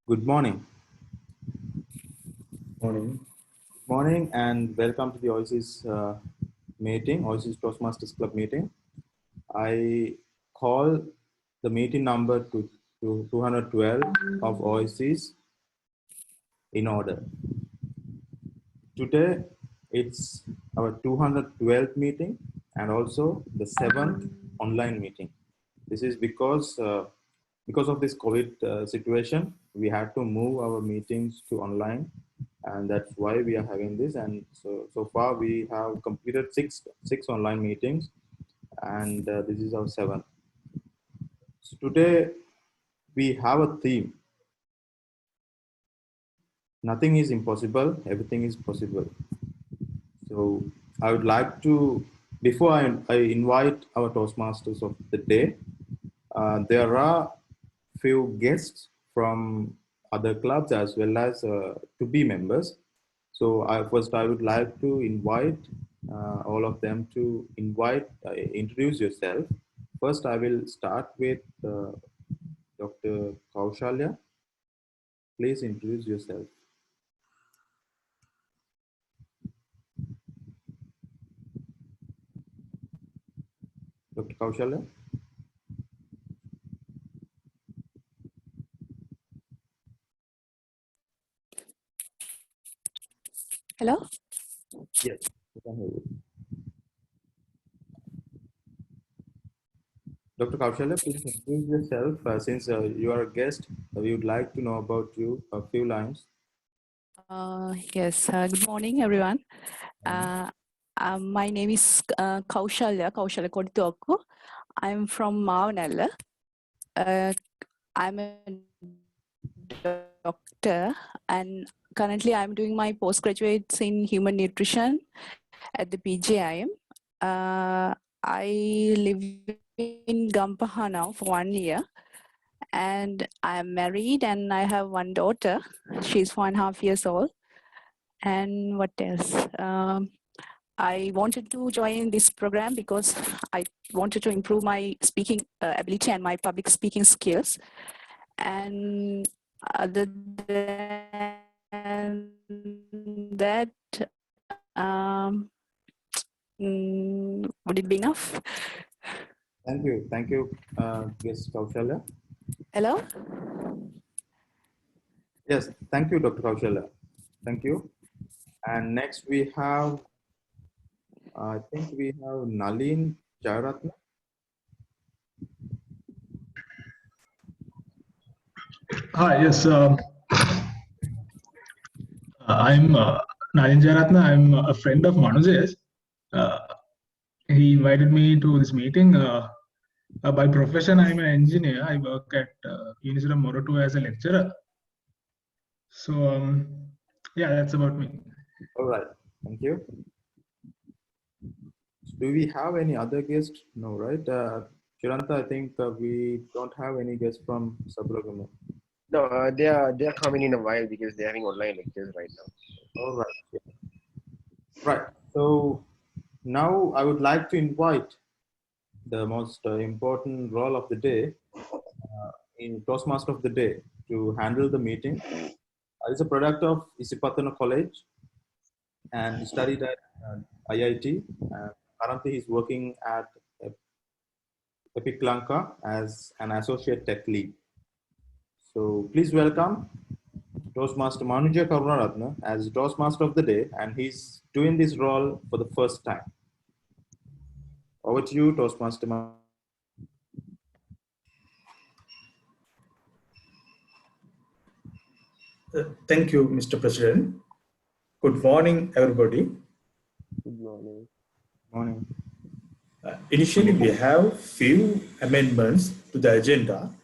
Good morning. Morning. Morning and welcome to the Oasis meeting, Oasis Toastmasters Club meeting. I call the meeting number to 212 of Oasis in order. Today, it's our 212th meeting and also the 7th online meeting. This is because of this COVID situation, we had to move our meetings to online, and that's why we are having this. And so far we have completed six online meetings, and this is our seventh. So today we have a theme. Nothing is impossible, everything is possible. So I would like to, before I invite our Toastmasters of the day, there are few guests from other clubs as well as to be members. So first I would like to invite all of them to introduce yourself. First I will start with Dr. Kaushalya. Please introduce yourself. Dr. Kaushalya. Hello? Yes, I can hear you. Dr. Kaushalya, please introduce yourself. Since you are a guest, we would like to know about you a few lines. Yes, good morning, everyone. My name is Kaushalya Koditokku. I'm from Mavanella. I'm a doctor and currently I'm doing my postgraduates in human nutrition at the PGIM. I live in Gampaha now for 1 year. And I'm married and I have one daughter. She's 4.5 years old. And what else? I wanted to join this program because I wanted to improve my speaking ability and my public speaking skills. And other than that, would it be enough? Thank you, guest Kaushalya. Hello? Yes, thank you, Dr. Kaushalya. Thank you. And next we have, I think we have Nalin Jayarathna. Hi, yes. I'm Nalin Jaratna. I'm a friend of Manujaya's. He invited me to this meeting. By profession, I'm an engineer. I work at University of Morotu as a lecturer. So, yeah, that's about me. All right, thank you. Do we have any other guests? No, right? Chiranta, I think we don't have any guests from Sabragama. No, they're coming in a while because they're having online lectures right now. All right. Yeah. Right. So now I would like to invite the most important role of the day in Toastmaster of the day to handle the meeting. He's a product of Isipatana College and he studied at IIT. Currently, he's working at Epic Lanka as an associate tech lead. So please welcome Toastmaster Manujaya Karunarathna as Toastmaster of the day, and he's doing this role for the first time. Over to you, Toastmaster. Thank you, Mr. President. Good morning, everybody. Good morning. Morning. Initially, we have few amendments to the agenda.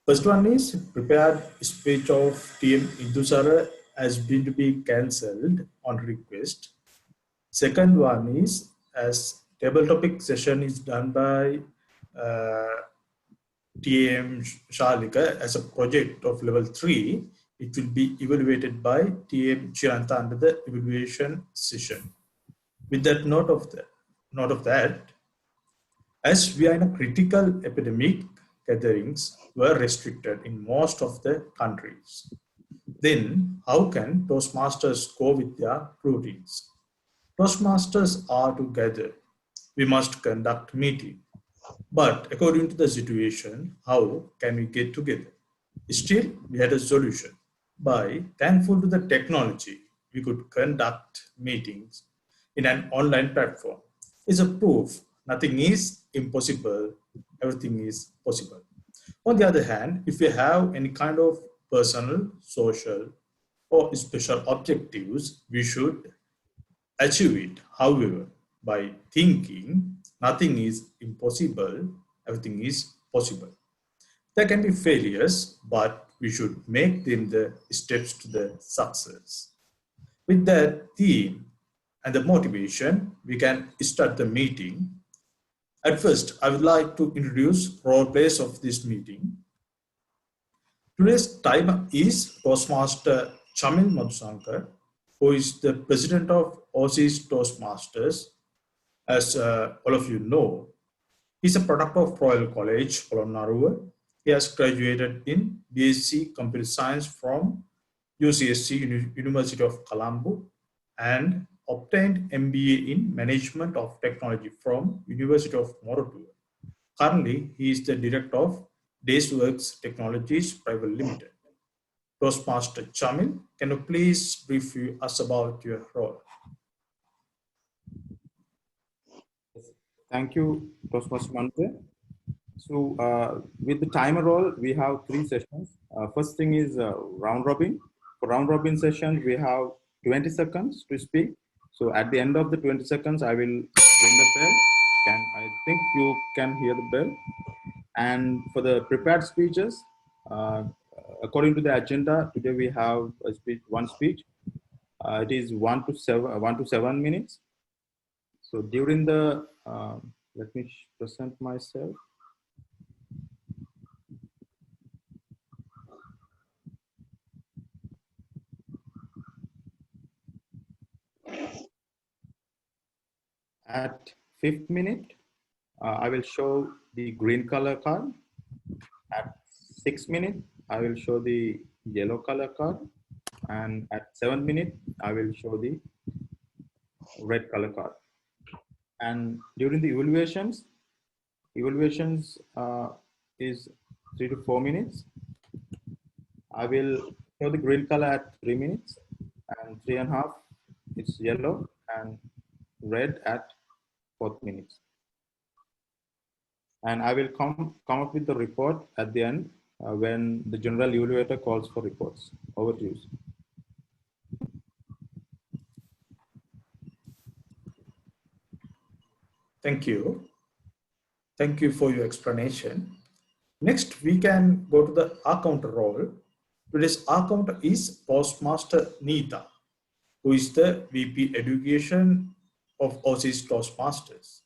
First one is prepared speech of TM Indusara has been to be cancelled on request. Second one is as table topic session is done by TM Shalika as a project of level 3, it will be evaluated by TM Chiranta under the evaluation session. With that note of that, as we are in a critical epidemic gatherings were restricted in most of the countries. Then, how can Toastmasters go with their routines? Toastmasters are to gather. We must conduct meeting. But according to the situation, how can we get together? Still, we had a solution. By thankful to the technology, we could conduct meetings in an online platform. It's a proof nothing is impossible, everything is possible. On the other hand, if we have any kind of personal, social, or special objectives, we should achieve it. However, by thinking nothing is impossible, everything is possible. There can be failures, but we should make them the steps to the success. With that theme and the motivation, we can start the meeting. At first, I would like to introduce role plays of this meeting. Today's timer is Toastmaster Chamil Madhusankar, who is the president of Aussies Toastmasters. As all of you know, he's a product of Royal College, Karunarathna. He has graduated in BSc Computer Science from UCSC University of Colombo and obtained MBA in Management of Technology from University of Moratuwa. Currently, he is the director of Daysworks Technologies Private Limited. Toastmaster Chamil, can you please brief us about your role? Thank you, Toastmaster Manujaya. So with the timer role, we have 3 sessions. First thing is round robin. For round robin session, we have 20 seconds to speak. So at the end of the 20 seconds, I will ring the bell. I think you can hear the bell. And for the prepared speeches, according to the agenda, today we have a speech, one speech. It is 1 to 7 minutes. So during the, let me present myself. At 5th minute, I will show the green color card. At 6th minute, I will show the yellow color card. And at 7th minute, I will show the red color card. And during the evaluations is 3 to 4 minutes. I will show the green color at 3 minutes, and 3.5 it's yellow, and red at 4 minutes. And I will come up with the report at the end when the general evaluator calls for reports. Over to you. Thank you. Thank you for your explanation. Next, we can go to the R-counter role. Today's R-counter is Toastmaster Neeta, who is the VP Education of Aussies Toastmasters.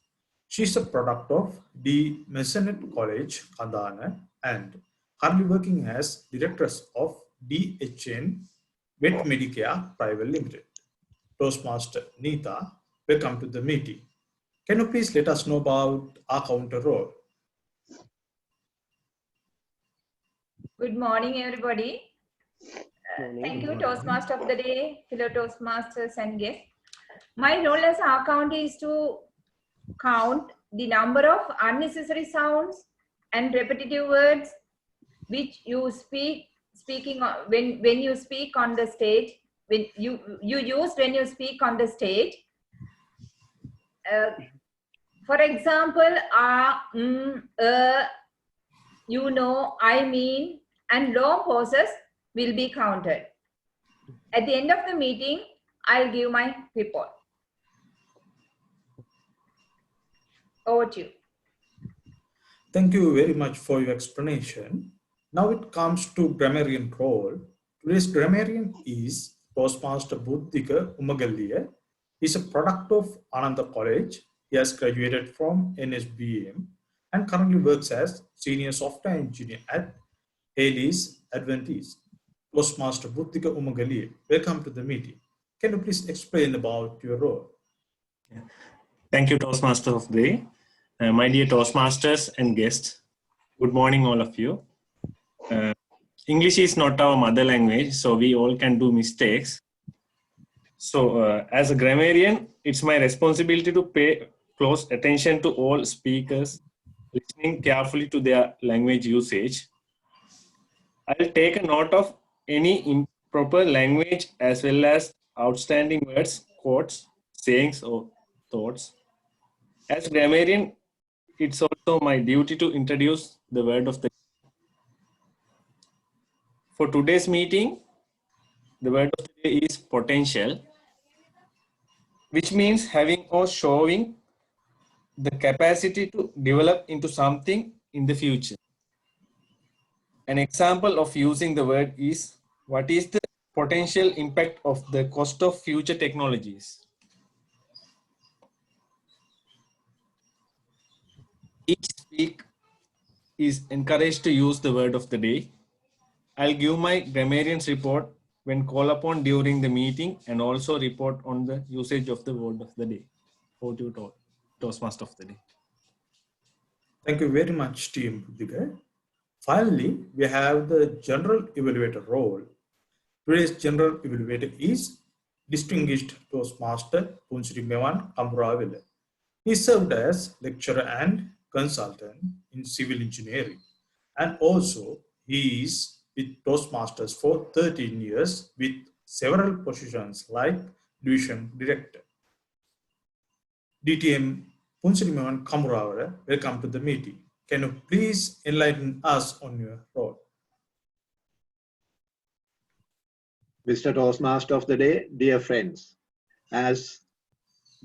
She's a product of the Masonet College, Kandana, and currently working as Directress of DHN Vet Medicare Private Limited. Toastmaster Neeta, welcome to the meeting. Can you please let us know about our counter role? Good morning, everybody. Thank you, Toastmaster of the Day, fellow Toastmasters and guests. My role as account is to count the number of unnecessary sounds and repetitive words which you when you speak on the stage, when you use when you speak on the stage. For example, you know, I mean, and long pauses will be counted. At the end of the meeting, I'll give my report. Over to you. Thank you very much for your explanation. Now it comes to grammarian role. Today's grammarian is Toastmaster Buddhika Umagalliya. He's a product of Ananda College. He has graduated from NSBM and currently works as Senior Software Engineer at Haley's Adventist. Toastmaster Buddhika Umagalliya, welcome to the meeting. Can you please explain about your role? Thank you, Toastmaster of the Day. My dear Toastmasters and guests, Good morning, all of you. English is not our mother language, so we all can do mistakes. So, as a grammarian, it's my responsibility to pay close attention to all speakers, listening carefully to their language usage. I'll take a note of any improper language as well as outstanding words, quotes, sayings, or thoughts. As grammarian, it's also my duty to introduce the word of the day. For today's meeting, the word of the day is potential, which means having or showing the capacity to develop into something in the future. An example of using the word is, what is the potential impact of the cost of future technologies? Each speaker is encouraged to use the word of the day. I'll give my grammarian's report when called upon during the meeting and also report on the usage of the word of the day. Over to you, Toastmaster of the day. Thank you very much, Team Buddhiga. Finally, we have the general evaluator role. Today's general evaluator is distinguished Toastmaster Punsri Mewan Kamburavile. He served as lecturer and consultant in civil engineering, and also he is with Toastmasters for 13 years with several positions like division director. DTM Punsrimavan Kamburavile, welcome to the meeting. Can you please enlighten us on your role? Mr. Toastmaster of the day, dear friends, as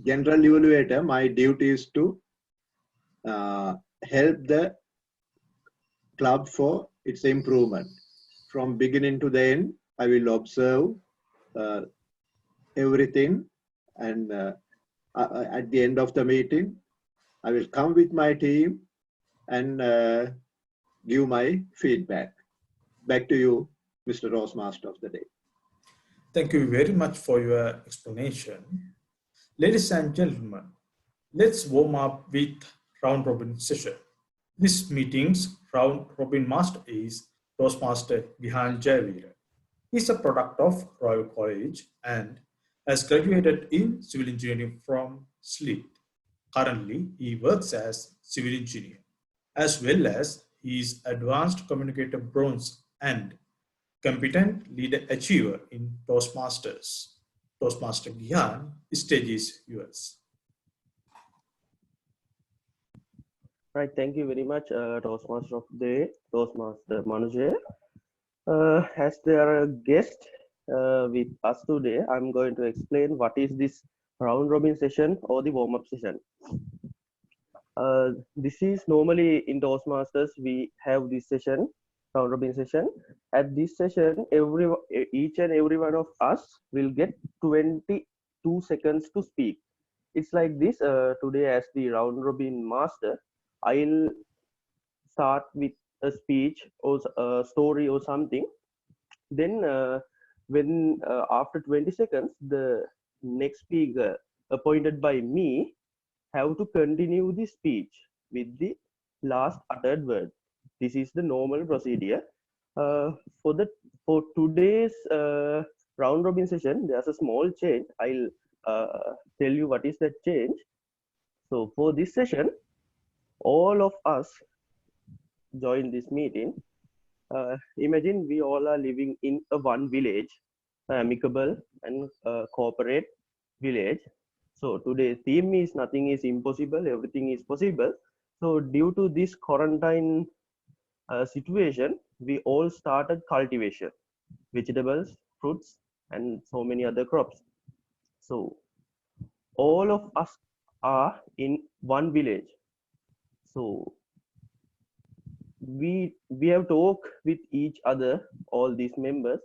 general evaluator, my duty is to help the club for its improvement. From beginning to the end, I will observe everything, and at the end of the meeting, I will come with my team and give my feedback. Back to you, Mr. Toastmaster of the day. Thank you very much for your explanation. Ladies and gentlemen, let's warm up with round robin session. This meeting's round robin master is Toastmaster Gihan Javira. He is a product of Royal College and has graduated in civil engineering from SLEET. Currently, he works as civil engineer, as well as he is advanced communicator bronze and competent leader achiever in Toastmasters. Toastmaster Gihan, stage is yours. Right, thank you very much, Toastmaster of the day, Toastmaster Manujaya. As there are a guest with us today, I'm going to explain what is this round robin session or the warm-up session. This is normally in Toastmasters, we have this session, round robin session. At this session, each and every one of us will get 22 seconds to speak. It's like this, today as the round robin master, I'll start with a speech or a story or something. Then when after 20 seconds, the next speaker appointed by me have to continue the speech with the last uttered word. This is the normal procedure. For today's round robin session, there's a small change. I'll tell you what is that change. So for this session, all of us join this meeting. Imagine we all are living in a one village, amicable and corporate village. So today's theme is nothing is impossible, everything is possible. So due to this quarantine situation, we all started cultivation, vegetables, fruits, and so many other crops. So all of us are in one village. So we have talked with each other, all these members,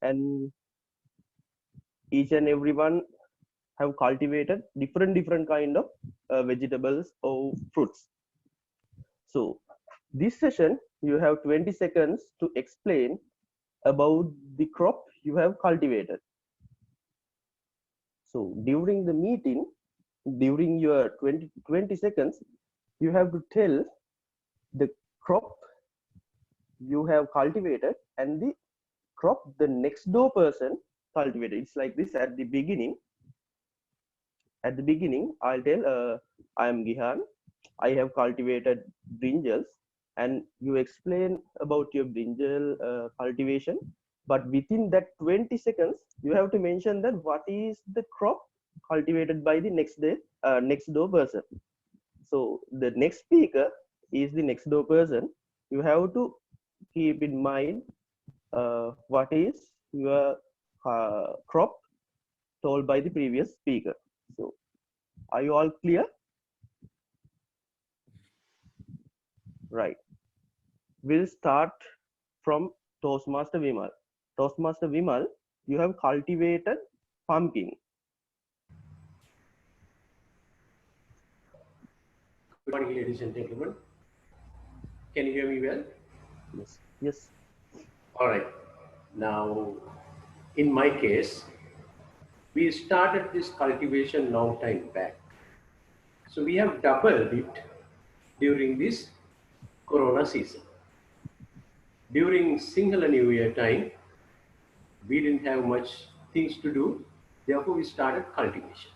and each and everyone have cultivated different kind of vegetables or fruits. So this session you have 20 seconds to explain about the crop you have cultivated. So during the meeting, during your 20 seconds, you have to tell the crop you have cultivated, and the crop the next door person cultivated. It's like this. At the beginning, I'll tell, I am Gihan, I have cultivated brinjals, and you explain about your brinjal cultivation. But within that 20 seconds, you have to mention that what is the crop cultivated by the next door person. So the next speaker is the next door person. You have to keep in mind what is your crop told by the previous speaker. So are you all clear? Right. We'll start from Toastmaster Vimal. Toastmaster Vimal, you have cultivated pumpkin. Good morning, ladies and gentlemen. Can you hear me well? Yes. Yes. All right. Now, in my case, we started this cultivation long time back. So we have doubled it during this Corona season. During Sinhala New Year time, we didn't have much things to do. Therefore, we started cultivation.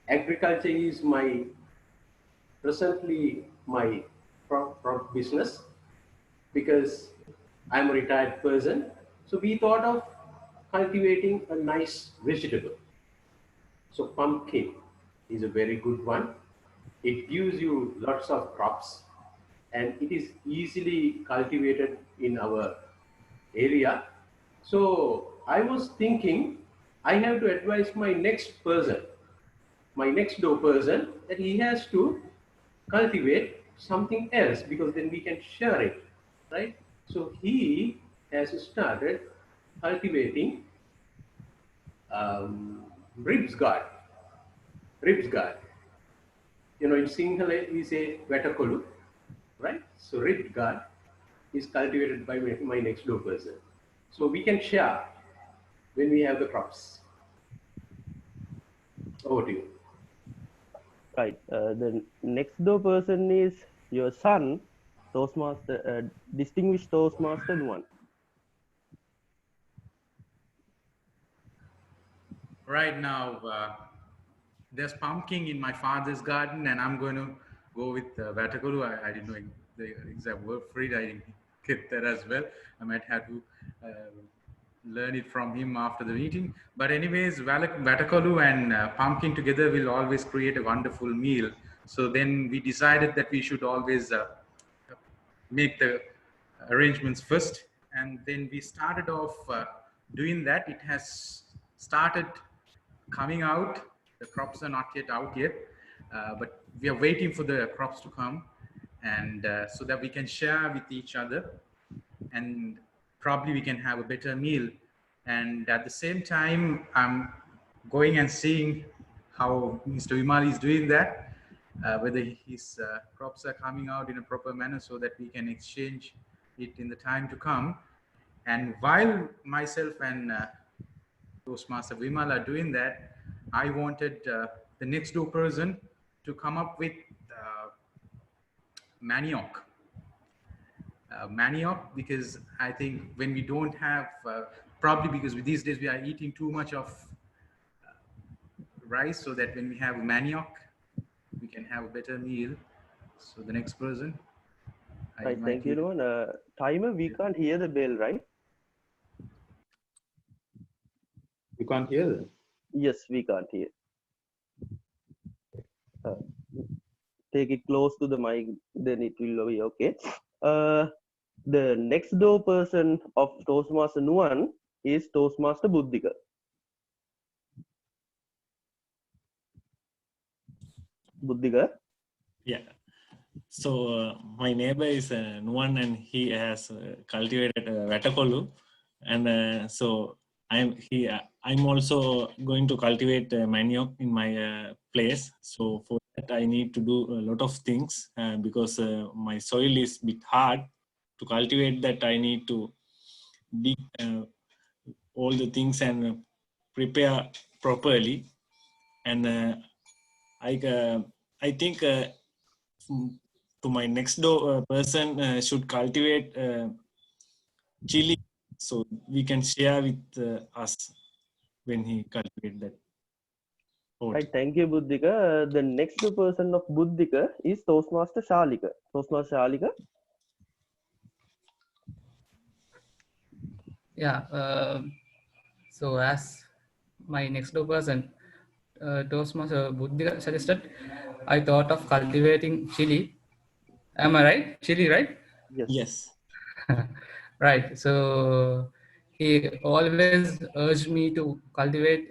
Agriculture is presently my business because I'm a retired person. So we thought of cultivating a nice vegetable. So pumpkin is a very good one. It gives you lots of crops and it is easily cultivated in our area. So I was thinking I have to advise my next door person, that he has to cultivate something else because then we can share it, right? So he has started cultivating ribs guard. Ribs guard. You know, in Sinhala we say vetakolu, right? So ribs guard is cultivated by my next door person. So we can share when we have the crops. Over to you. Right. The next door person is your son, Toastmaster, distinguished Toastmaster one. Right now, there's pumpkin in my father's garden, and I'm going to go with Vatakuru. I didn't know the exact word for it. I didn't get that as well. I might have to learn it from him after the meeting. But anyways, Vatakolu and pumpkin together will always create a wonderful meal. So then we decided that we should always make the arrangements first, and then we started off doing that. It has started coming out. The crops are not yet out yet, but we are waiting for the crops to come, and so that we can share with each other, and probably we can have a better meal. And at the same time, I'm going and seeing how Mr. Vimal is doing that, whether his crops are coming out in a proper manner so that we can exchange it in the time to come. And while myself and Toastmaster Vimal are doing that, I wanted the next door person to come up with manioc. Manioc, because I think when we don't have, probably because these days we are eating too much of rice, so that when we have manioc, we can have a better meal. So the next person. Right, thank you, everyone. Timer, we can't hear the bell, right? You can't hear them? Yes, we can't hear. Take it close to the mic, then it will be okay. The next door person of Toastmaster Nuwan is Toastmaster Buddhika. Buddhika? Yeah. So my neighbor is Nuwan, and he has cultivated Vatakolu, and so I'm also going to cultivate manioc in my place. So for that I need to do a lot of things because my soil is a bit hard. To cultivate that, I need to dig all the things and prepare properly. And I think to my next door person should cultivate chili, so we can share with us when he cultivate that pot. Right, thank you, Buddhika. The next person of Buddhika is Toastmaster Shalika. Toastmaster Shalika. Yeah. So as my next door person, Toastmaster Buddhika suggested, I thought of cultivating chili. Am I right? Chili, right? Yes. Right. So he always urged me to cultivate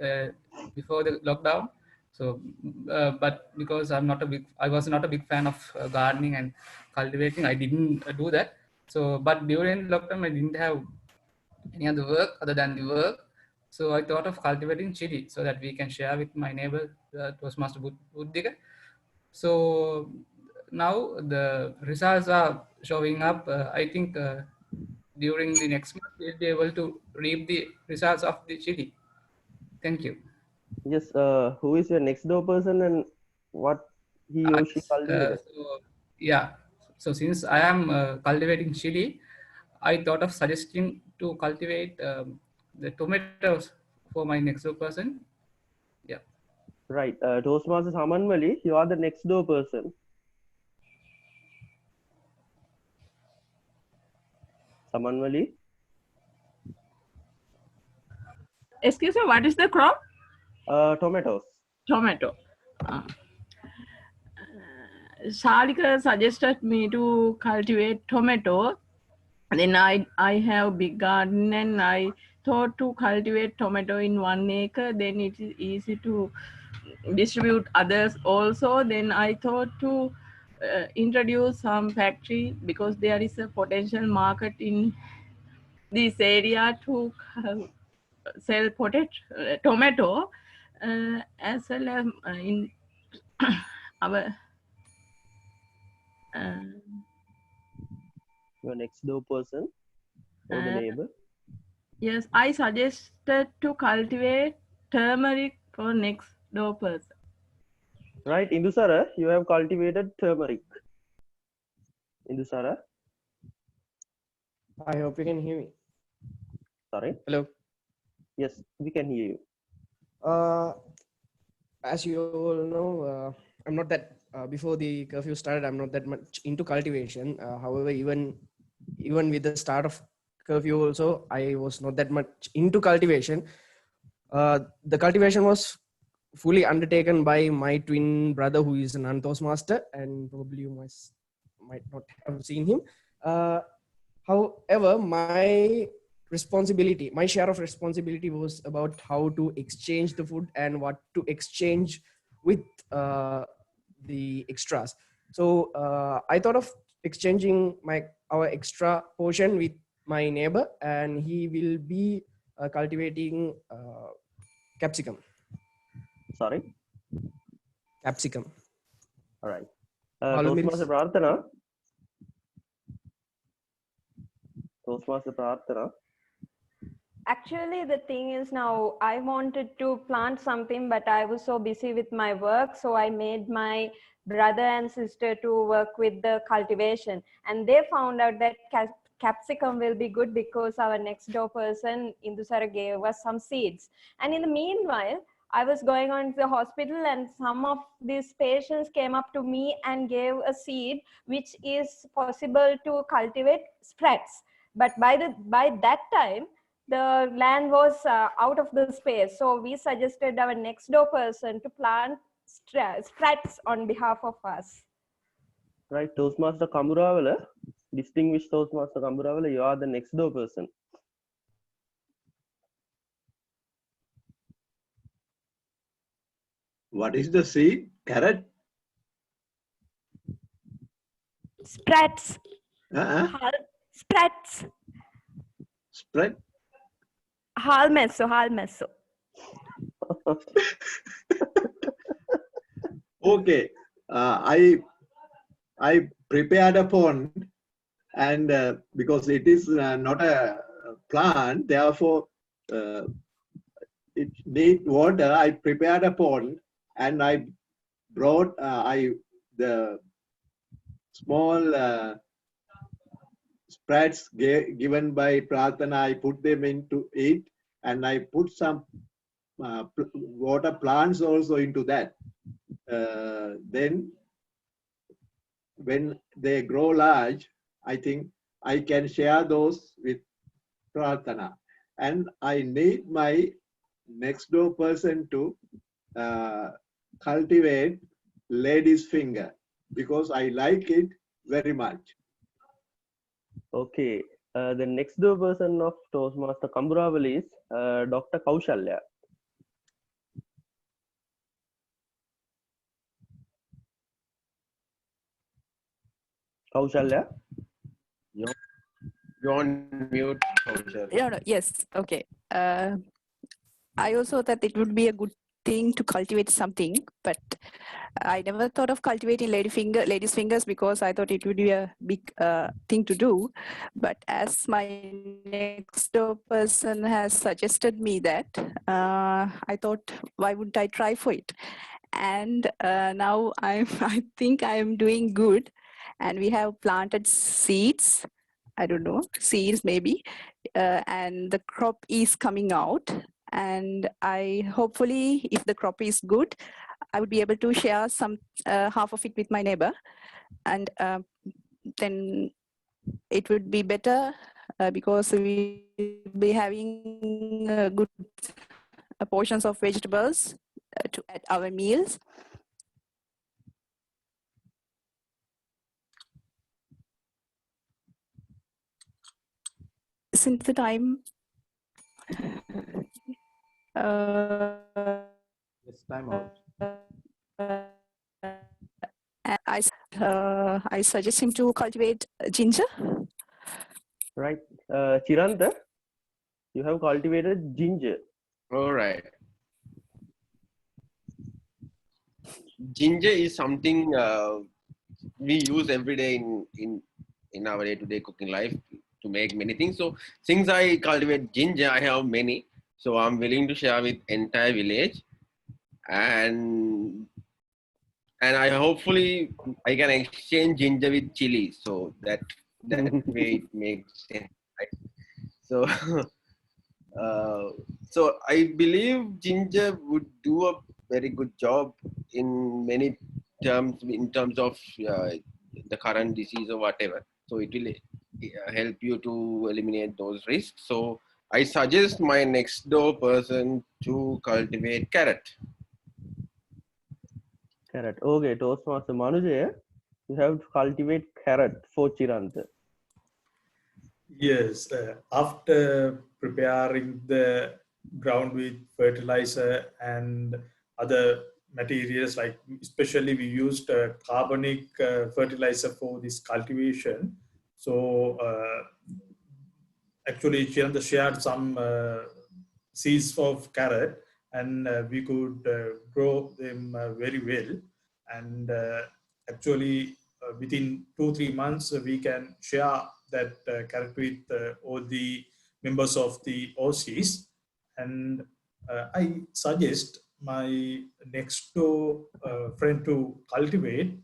before the lockdown. So, but because I was not a big fan of gardening and cultivating, I didn't do that. So, but during lockdown, I didn't have any other work other than the work. So I thought of cultivating chili so that we can share with my neighbor, Toastmaster Buddhika. So now the results are showing up. I think during the next month we'll be able to reap the results of the chili. Thank you. Yes, who is your next door person and what he or she cultivated? So, yeah. So since I am cultivating chili, I thought of suggesting to cultivate the tomatoes for my next door person. Yeah. Right, Toastmaster Samanmali, you are the next door person. Samanmali. Excuse me, what is the crop? Tomatoes. Tomato. Shalika suggested me to cultivate tomato. Then I have big garden and I thought to cultivate tomato in 1 acre. Then it is easy to distribute others also. Then I thought to introduce some factory because there is a potential market in this area to sell tomato as well as in our Your next door person or the neighbor. Yes, I suggested to cultivate turmeric for next door person. Right, Indusara, you have cultivated turmeric. Indusara. I hope you can hear me. Sorry. Hello. Yes, we can hear you. As you all know, I'm not that before the curfew started. I'm not that much into cultivation. However, even with the start of curfew, also I was not that much into cultivation. The cultivation was fully undertaken by my twin brother, who is an Toastmaster, and probably you might not have seen him. However, my share of responsibility was about how to exchange the food and what to exchange with the extras. So I thought of exchanging our extra portion with my neighbor, and he will be cultivating capsicum. Sorry? Capsicum. All right. Follow me, Toastmaster Prarthana. Toastmaster Prarthana. Actually, the thing is now I wanted to plant something, but I was so busy with my work. So I made my brother and sister to work with the cultivation. And they found out that capsicum will be good because our next door person, Indusara, gave us some seeds. And in the meanwhile, I was going on to the hospital and some of these patients came up to me and gave a seed which is possible to cultivate spreads. But by that time, the land was out of the space. So we suggested our next door person to plant spreads on behalf of us. Right, Toastmaster Kamuravala, distinguished Toastmaster Kamuravala, you are the next door person. What is the seed? Carrot? Spreads. Spreads. Spread? Halmesso. Okay. I prepared a pond, and because it is not a plant, therefore it needs water. I prepared a pond, and I brought the small sprats given by Prarthana, I put them into it, and I put some water plants also into that. Then when they grow large, I think I can share those with Prarthana. And I need my next door person to cultivate lady's finger because I like it very much. Okay. The next door person of Toastmaster Kamburaval is Dr. Kaushalya. Kaushalya? You're on mute, Kaushalya. No, yes, okay. I also thought that it would be a good thing to cultivate something, but I never thought of cultivating ladies' fingers because I thought it would be a big thing to do. But as my next door person has suggested me that, I thought, why wouldn't I try for it? And now I think I am doing good, and we have planted seeds. I don't know, seeds maybe, and the crop is coming out. And I hopefully, if the crop is good, I would be able to share some half of it with my neighbor, and then it would be better because we will be having good portions of vegetables to add our meals. Since the time Yes, time out. I suggest him to cultivate ginger. Right. Chiranta, you have cultivated ginger. All right. Ginger is something we use every day in our day-to-day cooking life to make many things. So since I cultivate ginger, I have many. So I'm willing to share with entire village, and I hopefully I can exchange ginger with chili. So that way it makes sense. Right? So so I believe ginger would do a very good job in many terms, in terms of the current disease or whatever. So it will help you to eliminate those risks. So I suggest my next door person to cultivate carrot. Carrot. Okay, Toastmaster Manujaya, you have to cultivate carrot for Chiranta. Yes, after preparing the ground with fertilizer and other materials, like especially we used carbonic fertilizer for this cultivation. So actually Chiranta shared some seeds of carrot, and we could grow them very well. And actually within 2-3 months we can share that carrot with all the members of the OCs. And I suggest my next door friend to cultivate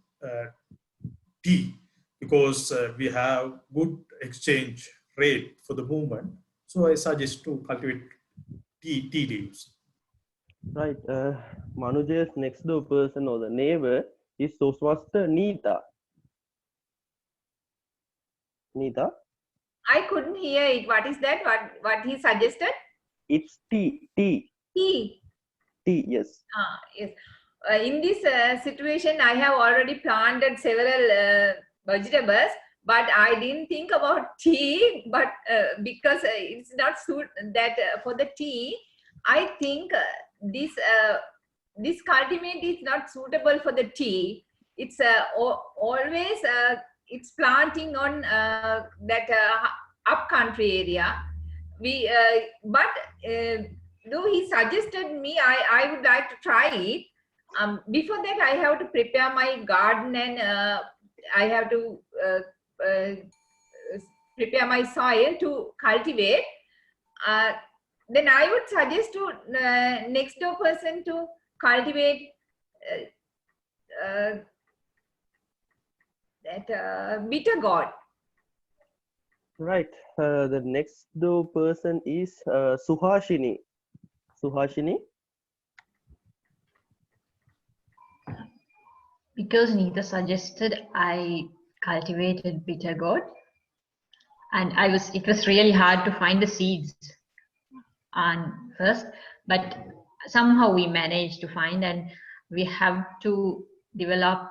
tea, because we have good exchange rate for the movement. So I suggest to cultivate tea leaves. Right. Manujaya's next door person or the neighbor is Toastmaster Neeta. Neeta? I couldn't hear it. What is that? What he suggested? It's tea. Tea. Tea. Tea, yes. Yes. In this situation, I have already planted several vegetables, but I didn't think about tea. But because it's not suit that for the tea, I think this cultivate is not suitable for the tea. It's always it's planting on that up country area. We but though he suggested me, I would like to try it. Before that, I have to prepare my garden, and I have to prepare my soil to cultivate. Then I would suggest to next door person to cultivate that bitter gourd. Right. The next person is Suhashini. Suhashini. Because Nita suggested, I cultivated bitter gourd, and it was really hard to find the seeds on first, but somehow we managed to find, and we have to develop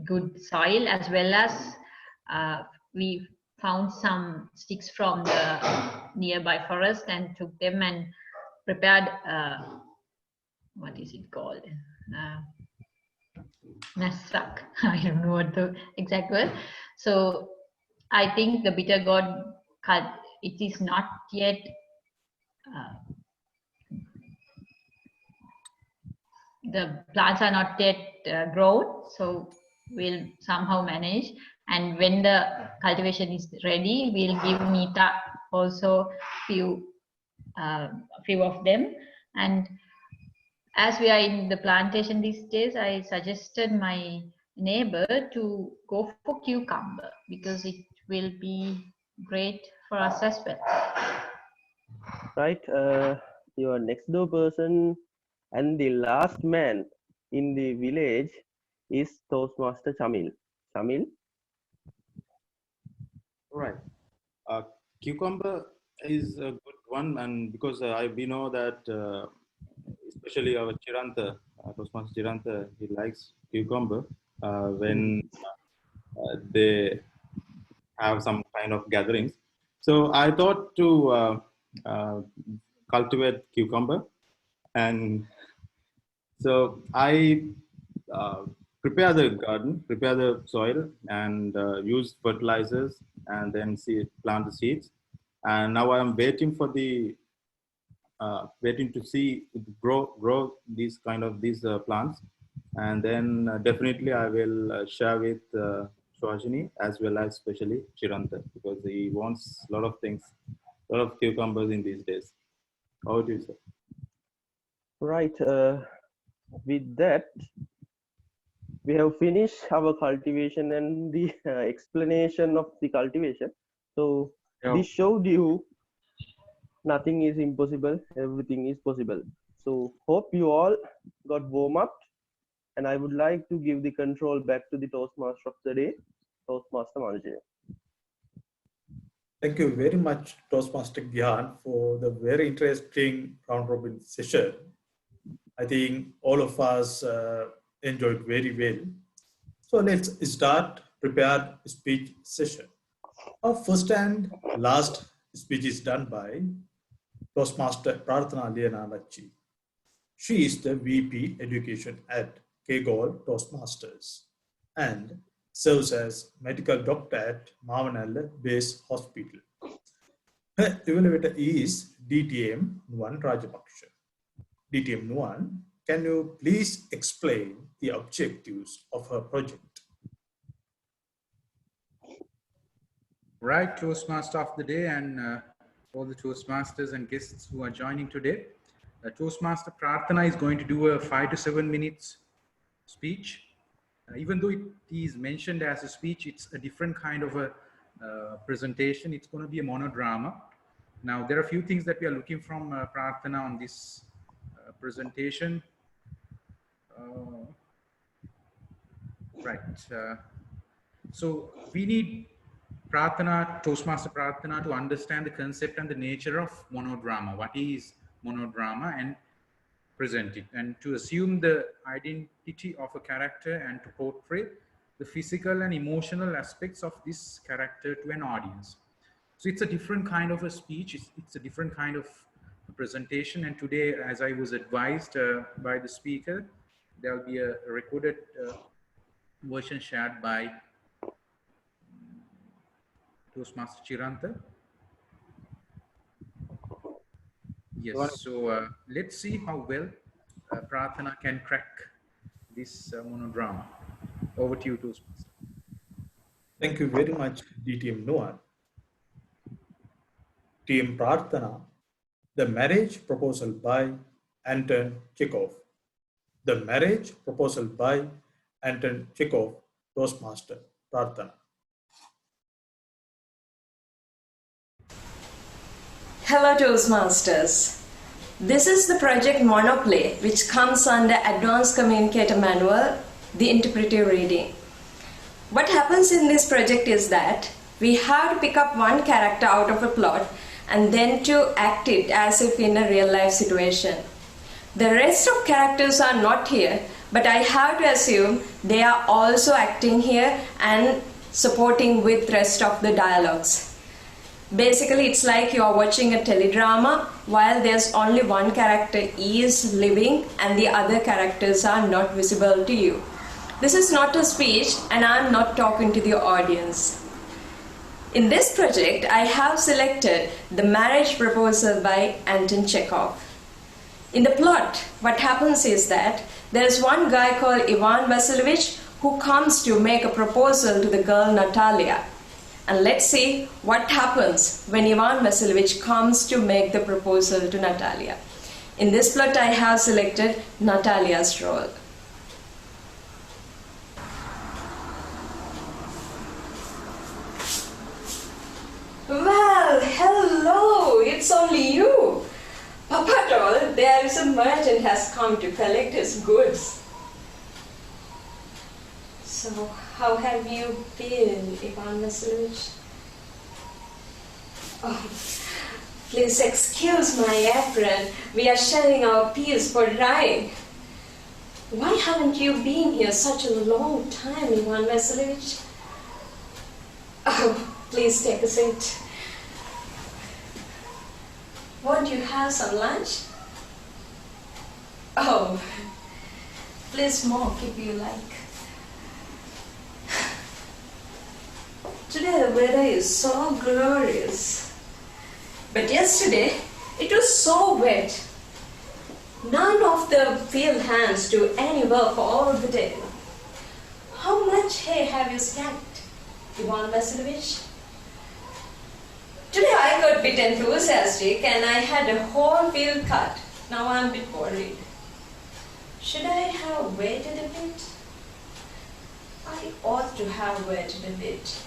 good soil, as well as we found some sticks from the nearby forest and took them and prepared what is it called, nasak. I don't know what the exact word. So I think the bitter gourd it is not yet the plants are not yet grown, so we'll somehow manage. And when the cultivation is ready, we'll give Nita also few of them. And as we are in the plantation these days, I suggested my neighbor to go for cucumber because it will be great for us as well. Right. Your next door person and the last man in the village is Toastmaster Chamil. Chamil. Right. Cucumber is a good one, and because we know that especially our Chiranta, Toastmaster Chiranta, he likes cucumber when they have some kind of gatherings. So I thought to cultivate cucumber, and so I prepare the garden, prepare the soil, and use fertilizers, and then plant the seeds. And now I'm waiting for the waiting to see it grow these plants, and then definitely I will share with Swajini as well as especially Chiranta, because he wants a lot of things, a lot of cucumbers in these days. How do you say? Right. With that, we have finished our cultivation and the explanation of the cultivation. So this showed you nothing is impossible, everything is possible. So hope you all got warm up, and I would like to give the control back to the Toastmaster of the day, Toastmaster Manujaya. Thank you very much, Toastmaster Gyan, for the very interesting round robin session. I think all of us enjoyed very well. So let's start prepared speech session. Our first and last speech is done by Toastmaster Prarthana Lianalachi. She is the VP Education at Kegol Toastmasters and serves as medical doctor at Mavanalla Base Hospital. Her evaluator is DTM Nuan Rajapaksha. DTM Nuan, can you please explain the objectives of her project? Right, Toastmaster of the day, and all the Toastmasters and guests who are joining today. Toastmaster Prarthana is going to do a 5 to 7 minutes speech. Even though it is mentioned as a speech, it's a different kind of a presentation. It's going to be a monodrama. Now, there are a few things that we are looking from Prarthana on this presentation. Right. So we need Prarthana, Toastmaster Prarthana, to understand the concept and the nature of monodrama. What is monodrama, and present it, and to assume the identity of a character and to portray the physical and emotional aspects of this character to an audience. So it's a different kind of a speech. It's a different kind of a presentation. And today, as I was advised by the speaker, there will be a recorded version shared by Toastmaster Chiranta. Yes, so let's see how well Prarthana can crack this monodrama. Over to you, Toastmaster. Thank you very much, DTM Nuan. TM Prarthana, The Marriage Proposal by Anton Chekhov. The Marriage Proposal by Anton Chekhov, Toastmaster Prarthana. Hello Toastmasters. This is the project Monoplay, which comes under Advanced Communicator Manual, the interpretive reading. What happens in this project is that we have to pick up one character out of a plot and then to act it as if in a real life situation. The rest of characters are not here, but I have to assume they are also acting here and supporting with rest of the dialogues. Basically, it's like you are watching a teledrama while there's only one character is living and the other characters are not visible to you. This is not a speech and I'm not talking to the audience. In this project, I have selected The Marriage Proposal by Anton Chekhov. In the plot, what happens is that there's one guy called Ivan Vasilovich who comes to make a proposal to the girl Natalia. And let's see what happens when Ivan Vasilovich comes to make the proposal to Natalia. In this plot, I have selected Natalia's role. Well, hello, it's only you. Papa told there is a merchant has come to collect his goods. So, how have you been, Ivan Vasilovich? Oh, please excuse my apron. We are sharing our piece for drying. Why haven't you been here such a long time, Ivan Vasilovich? Oh, please take a seat. Won't you have some lunch? Oh, please smoke if you like. Today the weather is so glorious. But yesterday it was so wet. None of the field hands do any work all the day. How much hay have you stacked, Ivan Vasilovich? Today I got a bit enthusiastic and I had a whole field cut. Now I'm a bit worried. Should I have waited a bit? I ought to have waited a bit.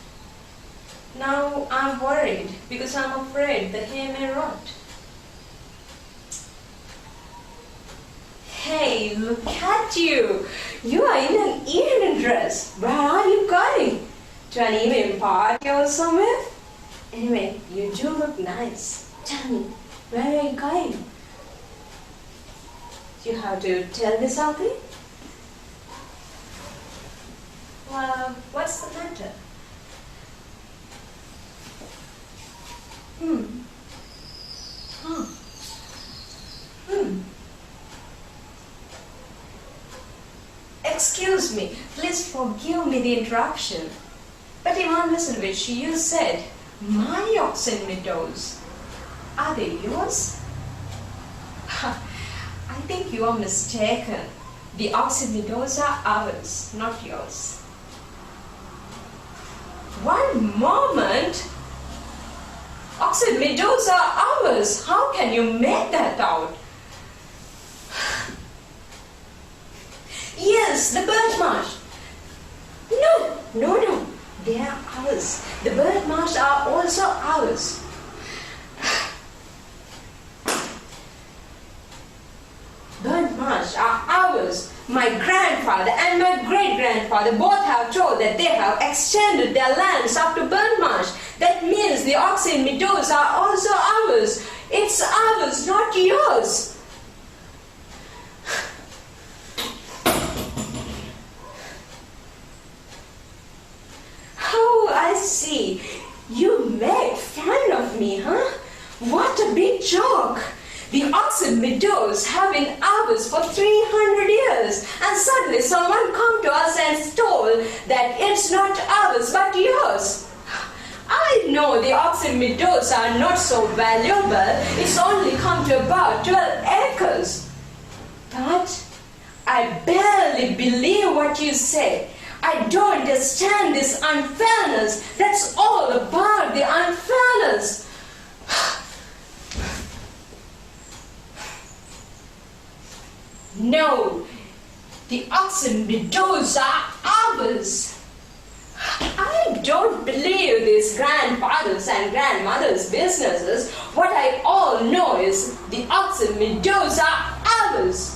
Now I'm worried because I'm afraid the hay may rot. Hey, look at you! You are in an evening dress. Where are you going? To an evening party or somewhere? Anyway, you do look nice. Tell me, where are you going? You have to tell me something? Well, what's the matter? Excuse me, please forgive me the interruption. But Ivan Vasilovich, you said my oxen meadows. Are they yours? I think you are mistaken. The oxen meadows are ours, not yours. One moment. Oxen meadows are ours. How can you make that out? Yes, the bird marsh. No. They are ours. The bird marsh are also ours. Bird marsh are ours. My grandfather and my great-grandfather both have told that they have extended their lands up to Burnt Marsh. That means the oxen meadows are also ours. It's ours, not yours. Oh, I see. You make fun of me, huh? What a big joke. The oxen meadows have been ours for 300 years, and suddenly someone come to us and told that it's not ours but yours. I know the oxen meadows are not so valuable. It's only come to about 12 acres. But I barely believe what you say. I don't understand this unfairness. That's all about the unfairness. No, the oxen meadows are ours. I don't believe these grandfathers and grandmothers' businesses. What I all know is the ox and meadows are ours.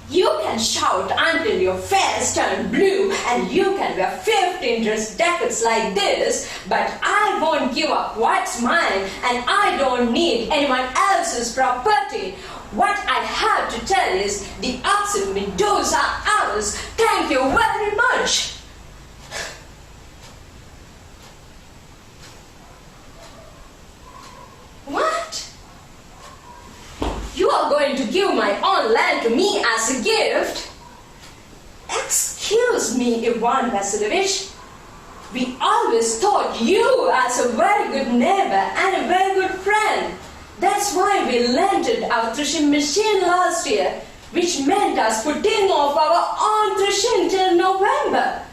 You can shout until your face turn blue, and you can wear 15 dress jackets like this, but I won't give up what's mine, and I don't need anyone else's property. What I have to tell is the ox and meadows are ours. Thank you very much. What? You are going to give my own land to me as a gift? Excuse me, Ivan Vasilovich. We always thought you as a very good neighbor and a very good friend. That's why we rented our threshing machine last year, which meant us putting off our own threshing till November.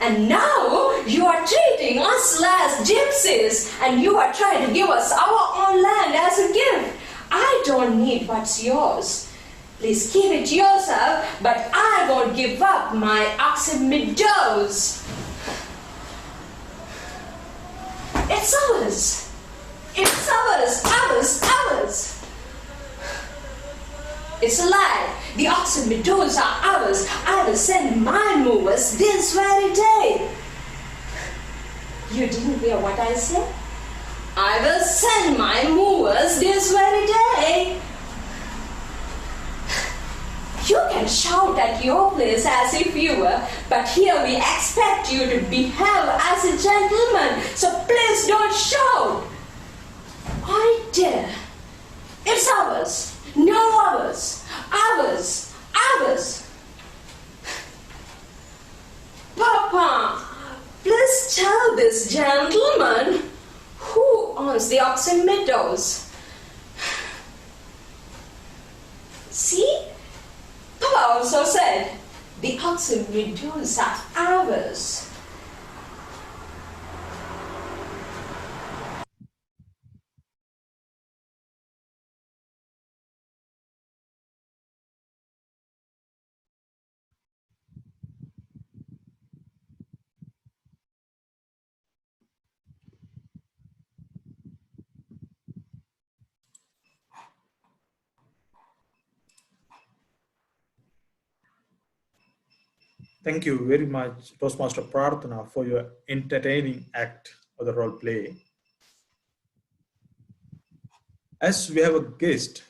And now you are treating us as gypsies, and you are trying to give us our own land as a gift. I don't need what's yours. Please keep it yourself, but I won't give up my oxen meadows. It's ours. It's ours. It's a lie. The oxen meadows are ours. I will send my movers this very day. You didn't hear what I said? I will send my movers this very day. You can shout at your place as if you were, but here we expect you to behave as a gentleman, so please don't shout. I dare. It's ours. No others. Ours. Papa, please tell this gentleman who owns the oxen meadows. See? Papa also said the oxen meadows are ours. Thank you very much, Toastmaster Prarthana, for your entertaining act of the role play. As we have a guest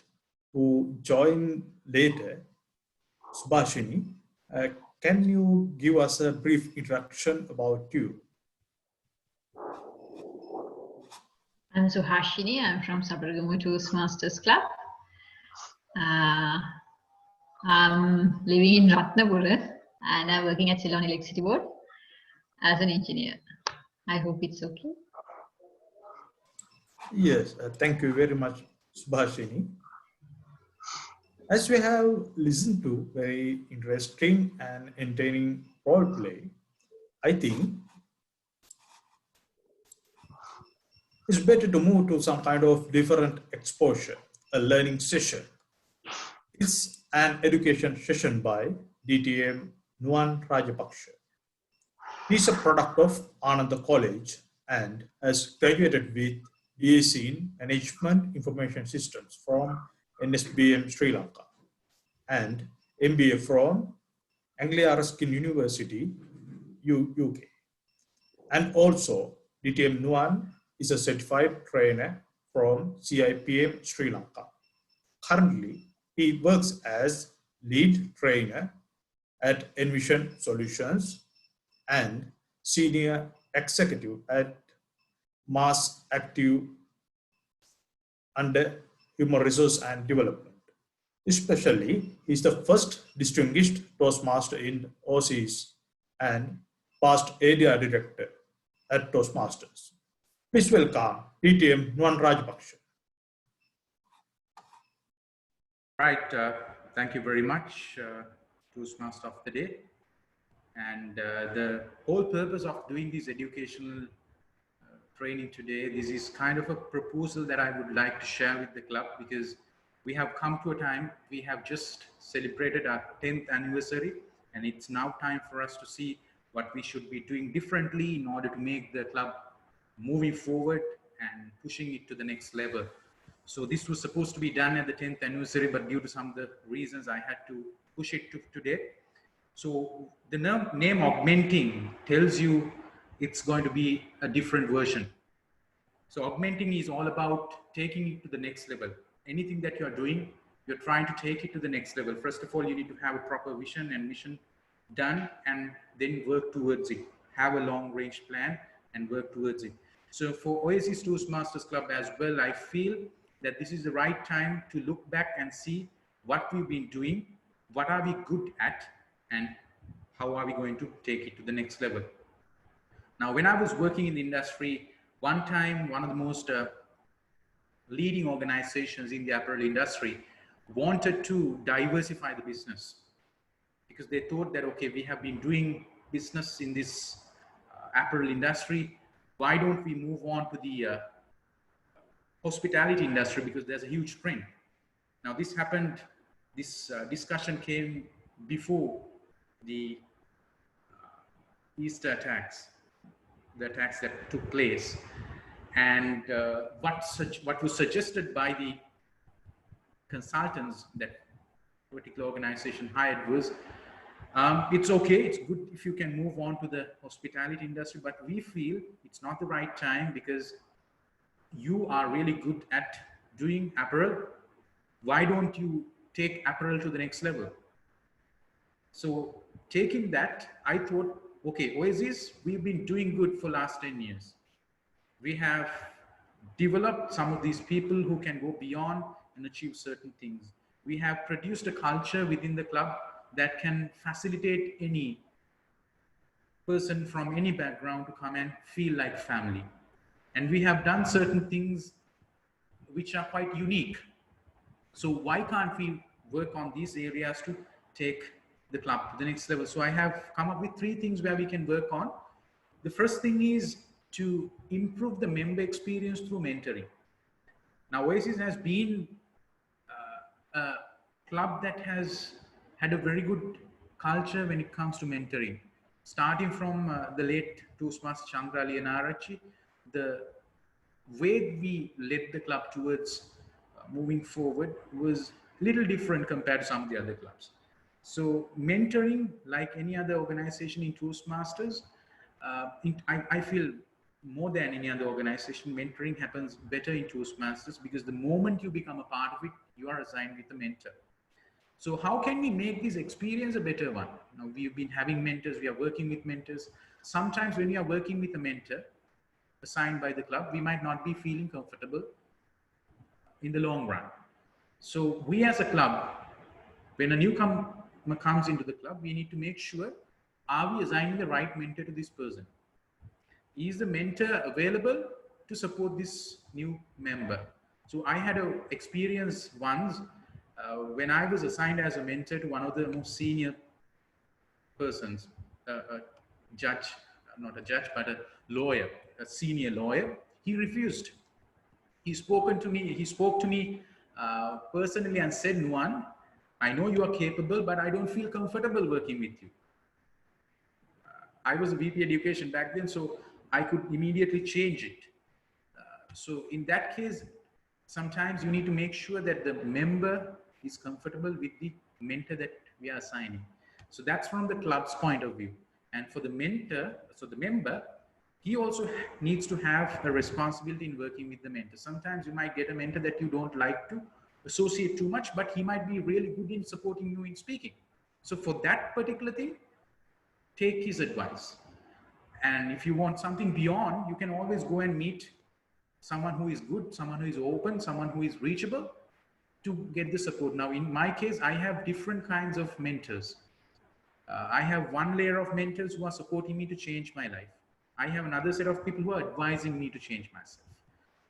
who joined later, Subhashini, can you give us a brief introduction about you? I'm Suhashini. I'm from Sabaragamu Toastmasters Club. I'm living in Ratnapura and I'm working at Ceylon Electricity Board as an engineer. I hope it's okay. Yes, thank you very much, Subhashini. As we have listened to very interesting and entertaining role play, I think it's better to move to some kind of different exposure, a learning session. It's an education session by DTM Nuan Rajapaksha. He's a product of Ananda College and has graduated with BSc in Management Information Systems from NSBM Sri Lanka and MBA from Anglia Ruskin University, UK. And also, DTM Nuan is a certified trainer from CIPM Sri Lanka. Currently, he works as lead trainer at Envision Solutions and senior executive at Mass Active under Human Resource and Development. Especially, he is the first distinguished Toastmaster in Aussies and past area director at Toastmasters. Please welcome DTM Nuan Rajpaksha. Right, thank you very much, Toastmaster of the Day. And the whole purpose of doing this educational training today, this is kind of a proposal that I would like to share with the club, because we have come to a time, we have just celebrated our 10th anniversary, And it's now time for us to see what we should be doing differently in order to make the club moving forward and pushing it to the next level. So this was supposed to be done at the 10th anniversary, but due to some of the reasons, I had to push it to today. So the name augmenting tells you it's going to be a different version. So augmenting is all about taking it to the next level. Anything that you're doing, you're trying to take it to the next level. First of all, you need to have a proper vision and mission done, and then work towards it. Have a long range plan and work towards it. So for Oasis Toastmasters Club as well, I feel that this is the right time to look back and see what we've been doing, what are we good at, and how are we going to take it to the next level. Now, when I was working in the industry, one time, one of the most leading organizations in the apparel industry wanted to diversify the business, because they thought that, okay, we have been doing business in this apparel industry. Why don't we move on to the hospitality industry, because there's a huge trend. Now this happened, this discussion came before the Easter attacks, the attacks that took place. And what was suggested by the consultants that particular organization hired was, it's okay, it's good if you can move on to the hospitality industry, but we feel it's not the right time because you are really good at doing apparel. Why don't you take apparel to the next level? So taking that, I thought, okay, Oasis, we've been doing good for last 10 years. We have developed some of these people who can go beyond and achieve certain things. We have produced a culture within the club that can facilitate any person from any background to come and feel like family. And we have done certain things which are quite unique. So why can't we work on these areas to take the club to the next level? So I have come up with 3 things where we can work on. The first thing is to improve the member experience through mentoring. Now, Oasis has been a club that has had a very good culture when it comes to mentoring. Starting from the late Toastmaster Chandra Lianarachi, the way we led the club towards moving forward was a little different compared to some of the other clubs. So mentoring, like any other organization in Toastmasters, I feel more than any other organization, mentoring happens better in Toastmasters because the moment you become a part of it, you are assigned with a mentor. So how can we make this experience a better one? Now, we've been having mentors, we are working with mentors. Sometimes when we are working with a mentor assigned by the club, we might not be feeling comfortable in the long run. So we as a club, when a newcomer comes into the club, we need to make sure, are we assigning the right mentor to this person? Is the mentor available to support this new member? So I had an experience once when I was assigned as a mentor to one of the most senior persons, a judge, not a judge, but a lawyer, a senior lawyer. He refused. He spoke to me personally and said, Nuan, I know you are capable, but I don't feel comfortable working with you. I was a VP education back then, so I could immediately change it. So in that case, sometimes you need to make sure that the member is comfortable with the mentor that we are assigning. So that's from the club's point of view. And for the mentor, so the member, he also needs to have a responsibility in working with the mentor. Sometimes you might get a mentor that you don't like to associate too much, but he might be really good in supporting you in speaking. So for that particular thing, take his advice. And if you want something beyond, you can always go and meet someone who is good, someone who is open, someone who is reachable to get the support. Now, in my case, I have different kinds of mentors. I have one layer of mentors who are supporting me to change my life. I have another set of people who are advising me to change myself.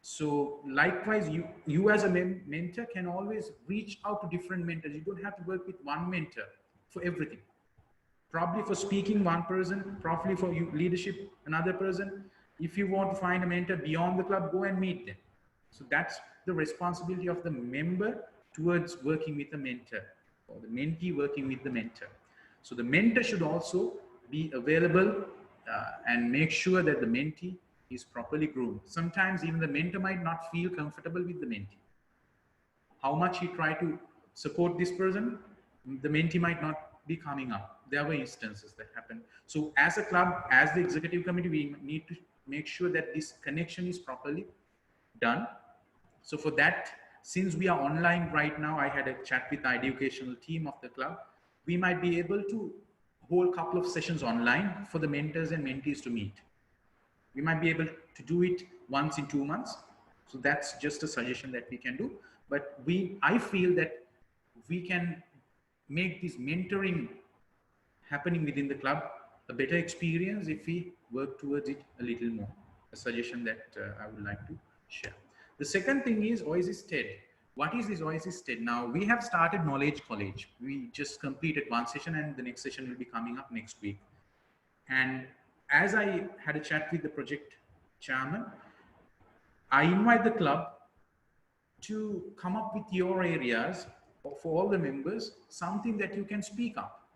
So likewise, you as a mentor can always reach out to different mentors. You don't have to work with one mentor for everything. Probably for speaking, one person, probably for leadership, another person. If you want to find a mentor beyond the club, go and meet them. So that's the responsibility of the member towards working with the mentor, or the mentee working with the mentor. So the mentor should also be available and make sure that the mentee is properly groomed. Sometimes even the mentor might not feel comfortable with the mentee. How much he try to support this person, the mentee might not be coming up. There were instances that happened. So as a club, as the executive committee, we need to make sure that this connection is properly done. So for that, since we are online right now, I had a chat with the educational team of the club. We might be able to hold a couple of sessions online for the mentors and mentees to meet. We might be able to do it once in 2 months. So that's just a suggestion that we can do. But I feel that we can make this mentoring happening within the club a better experience if we work towards it a little more. A suggestion that I would like to share. The second thing is Oasis TED. What is this Oasis TED? Now we have started Knowledge College. We just completed one session and the next session will be coming up next week. And as I had a chat with the project chairman, I invite the club to come up with your areas for all the members, something that you can speak up.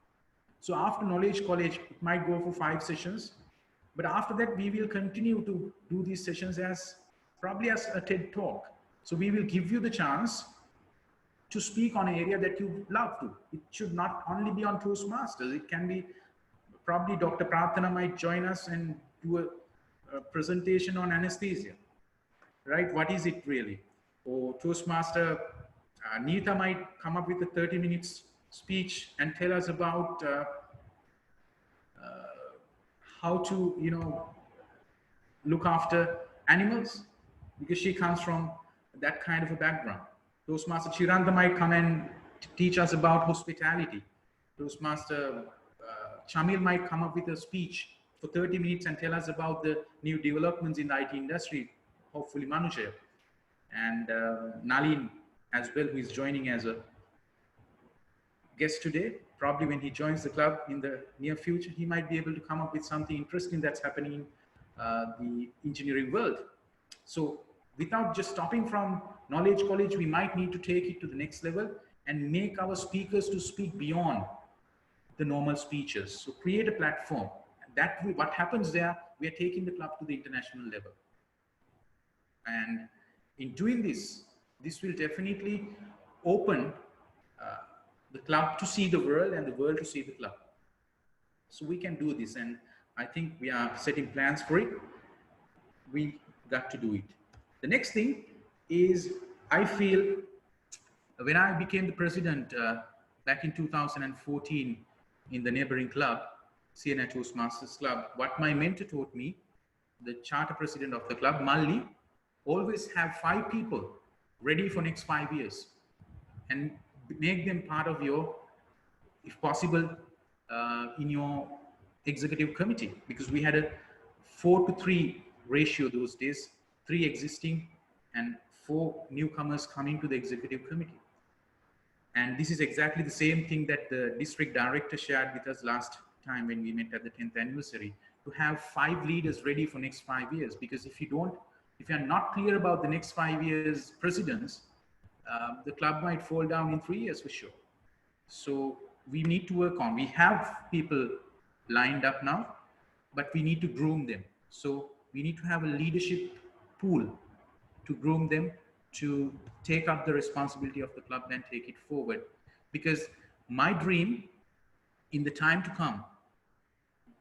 So after Knowledge College, it might go for 5 sessions, but after that, we will continue to do these sessions as probably as a TED talk. So we will give you the chance to speak on an area that you love to. It should not only be on Toastmasters. It can be probably Dr. Prarthana might join us and do a presentation on anesthesia, right? What is it really? Or Toastmaster Neeta might come up with a 30 minutes speech and tell us about how to, look after animals, because she comes from that kind of a background. Toastmaster Chiranta might come and teach us about hospitality. Toastmaster Chamil might come up with a speech for 30 minutes and tell us about the new developments in the IT industry, hopefully Manujaya. And Nalin as well, who is joining as a guest today. Probably when he joins the club in the near future, he might be able to come up with something interesting that's happening in the engineering world. So without just stopping from Knowledge College, we might need to take it to the next level and make our speakers to speak beyond the normal speeches. So create a platform. What happens there, we are taking the club to the international level. And in doing this, this will definitely open the club to see the world and the world to see the club. So we can do this, and I think we are setting plans for it. We got to do it. The next thing is, I feel when I became the president back in 2014 in the neighboring club, Siena Toastmasters Club, what my mentor taught me, the charter president of the club, Malli, always have 5 people ready for next 5 years and make them part of your, if possible, in your executive committee, because we had a 4-to-3 ratio those days, 3 existing and 4 newcomers coming to the executive committee. And this is exactly the same thing that the district director shared with us last time when we met at the 10th anniversary, to have 5 leaders ready for next 5 years. Because if you are not clear about the next 5 years presidents, the club might fall down in 3 years for sure. So we need to work on, we have people lined up now, but we need to groom them. So we need to have a leadership pool to groom them, to take up the responsibility of the club and take it forward. Because my dream in the time to come,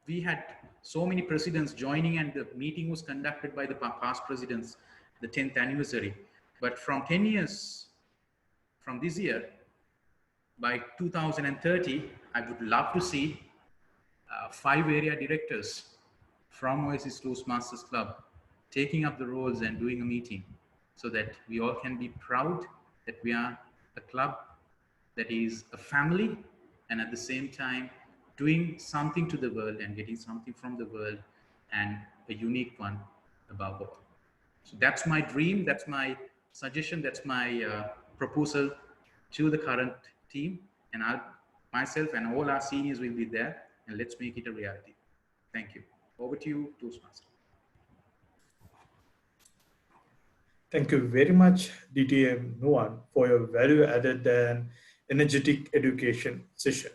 we had so many presidents joining and the meeting was conducted by the past presidents, the 10th anniversary. But from 10 years from this year, by 2030, I would love to see 5 area directors from Oasis Toastmasters Club taking up the roles and doing a meeting, so that we all can be proud that we are a club that is a family, and at the same time doing something to the world and getting something from the world, and a unique one above all. So that's my dream, that's my suggestion, that's my proposal to the current team, and myself and all our seniors will be there, and let's make it a reality. Thank you. Over to you, Toastmaster. Thank you very much, DTM Nuwan, for your value-added and energetic education session.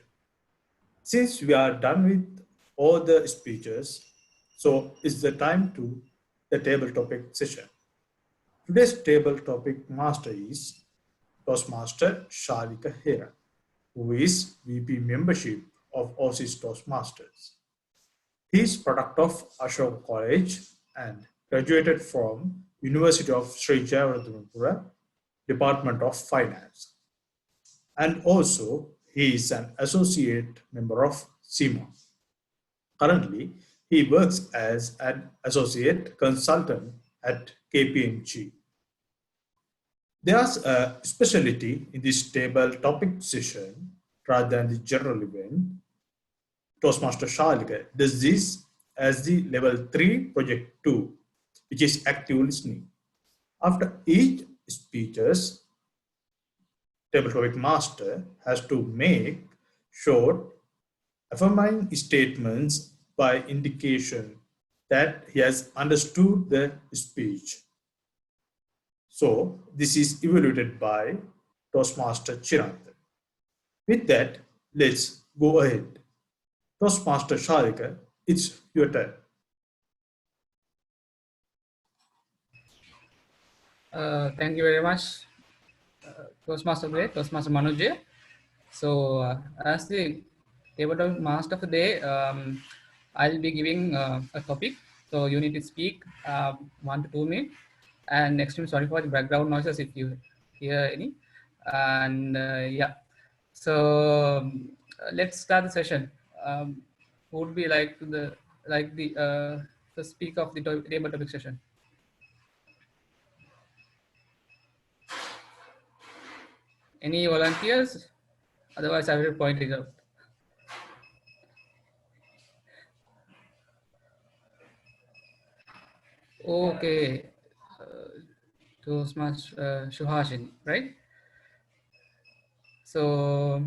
Since we are done with all the speeches, so it's the time to the table topic session. Today's table topic master is Toastmaster Shalika Hera, who is VP membership of Aussies Toastmasters. He is product of Ashok College and graduated from University of Sri Jayawardenepura, Department of Finance. And also, he is an associate member of SEMA. Currently, he works as an associate consultant at KPMG. There's a specialty in this table topic session rather than the general event. Toastmaster Shalika does this as the level 3 project 2, which is active listening. After each speeches, table topic master has to make short affirming statements by indication that he has understood the speech. So this is evaluated by Toastmaster Chirant. With that, let's go ahead. Toastmaster Sharika, it's your turn. Thank you very much, Toastmaster Manujaya. So, as the tabletop master of the day, I'll be giving a topic. So you need to speak 1 to 2 minutes. And extremely sorry for the background noises if you hear any. And yeah, so let's start the session. Who would be like the speak of the table topic session? Any volunteers? Otherwise, I will point it out. Okay, Toastmaster Shuhashin, right? So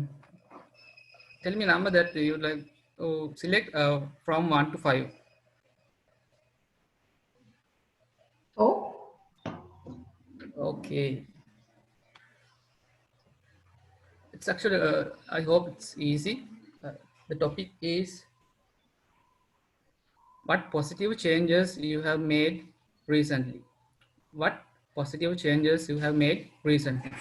tell me a number that you would like to select from 1 to 5. Oh, Okay. It's actually, I hope it's easy. The topic is what positive changes you have made recently. What positive changes you have made recently.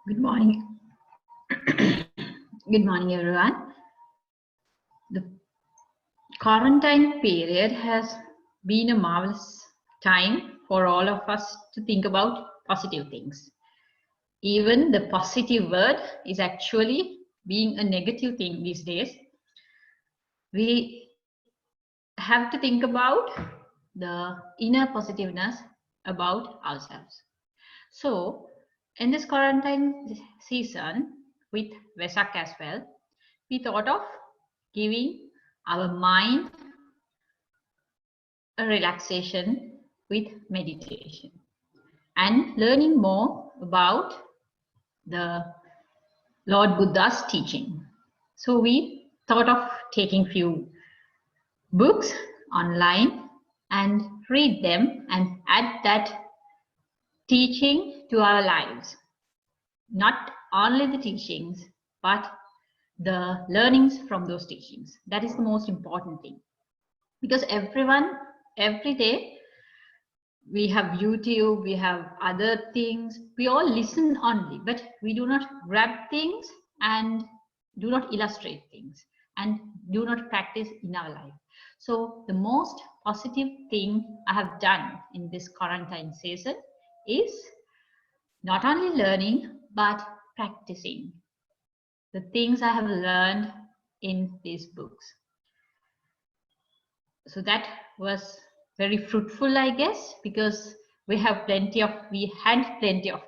good morning. Good morning, everyone. The quarantine period has been a marvelous time for all of us to think about positive things. Even the positive word is actually being a negative thing these days. We have to think about the inner positiveness about ourselves. So, in this quarantine season, with Vesak as well, we thought of giving our mind a relaxation with meditation and learning more about the Lord Buddha's teaching. So we thought of taking few books online and read them and add that teaching to our lives. Not only the teachings, but the learnings from those teachings. That is the most important thing. Because everyone, every day, we have YouTube, we have other things, we all listen only, but we do not grab things and do not illustrate things and do not practice in our life. So the most positive thing I have done in this quarantine season is not only learning, but practicing the things I have learned in these books. So that was very fruitful, I guess, because we had plenty of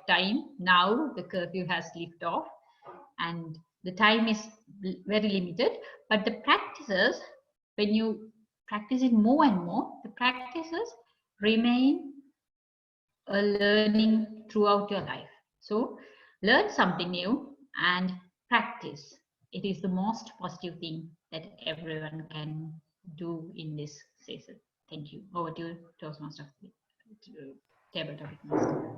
time. Now the curfew has lifted off and the time is very limited, but the practices, when you practice it more and more, the practices remain a learning throughout your life. So learn something new and practice. It is the most positive thing that everyone can do in this season. Thank you. Over to you, Toastmaster, table topic master.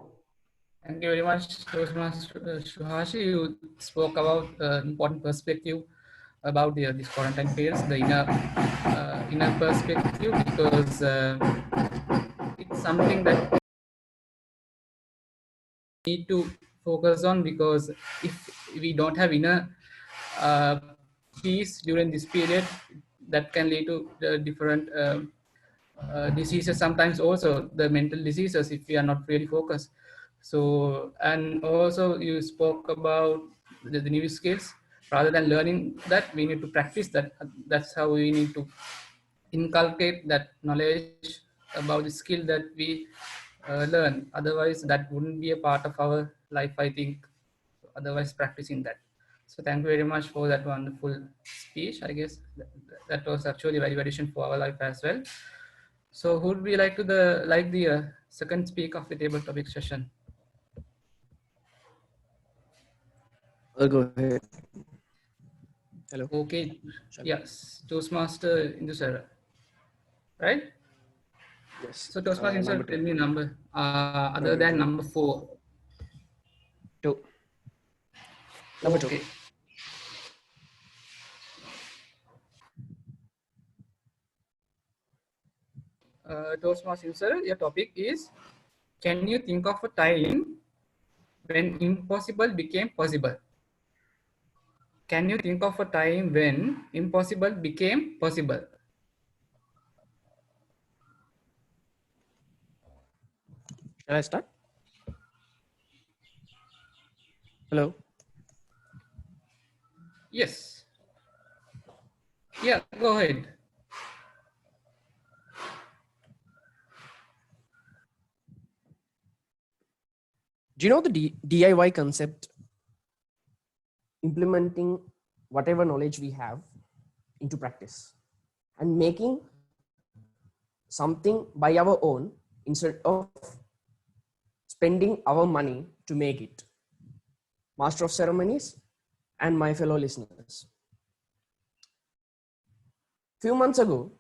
Thank you very much, Toastmaster Shuhashi. You spoke about important perspective about this quarantine periods, the inner perspective, because it's something that we need to focus on, because if we don't have inner uh, peace during this period, that can lead to different diseases, sometimes also the mental diseases, if we are not really focused. So, and also you spoke about the new skills. Rather than learning that, we need to practice that. That's how we need to inculcate that knowledge about the skill that we learn. Otherwise, that wouldn't be a part of our life, I think. Otherwise, practicing that. So thank you very much for that wonderful speech. I guess that was actually very addition for our life as well. So who would be like the second speaker of the table topic session? I'll go ahead. Hello. Okay. Yes, Toastmaster Indusara. Right? Yes. So Toastmaster Number Indusara, two. tell me number other Number than two. number 4. 2. Number Okay. 2. Toastmaster Indusara, your topic is, can you think of a time when impossible became possible? Can you think of a time when impossible became possible? Shall I start? Hello. Yes. Yeah, go ahead. Do you know the DIY concept? Implementing whatever knowledge we have into practice and making something by our own instead of spending our money to make it. Master of Ceremonies and my fellow listeners. Few months ago,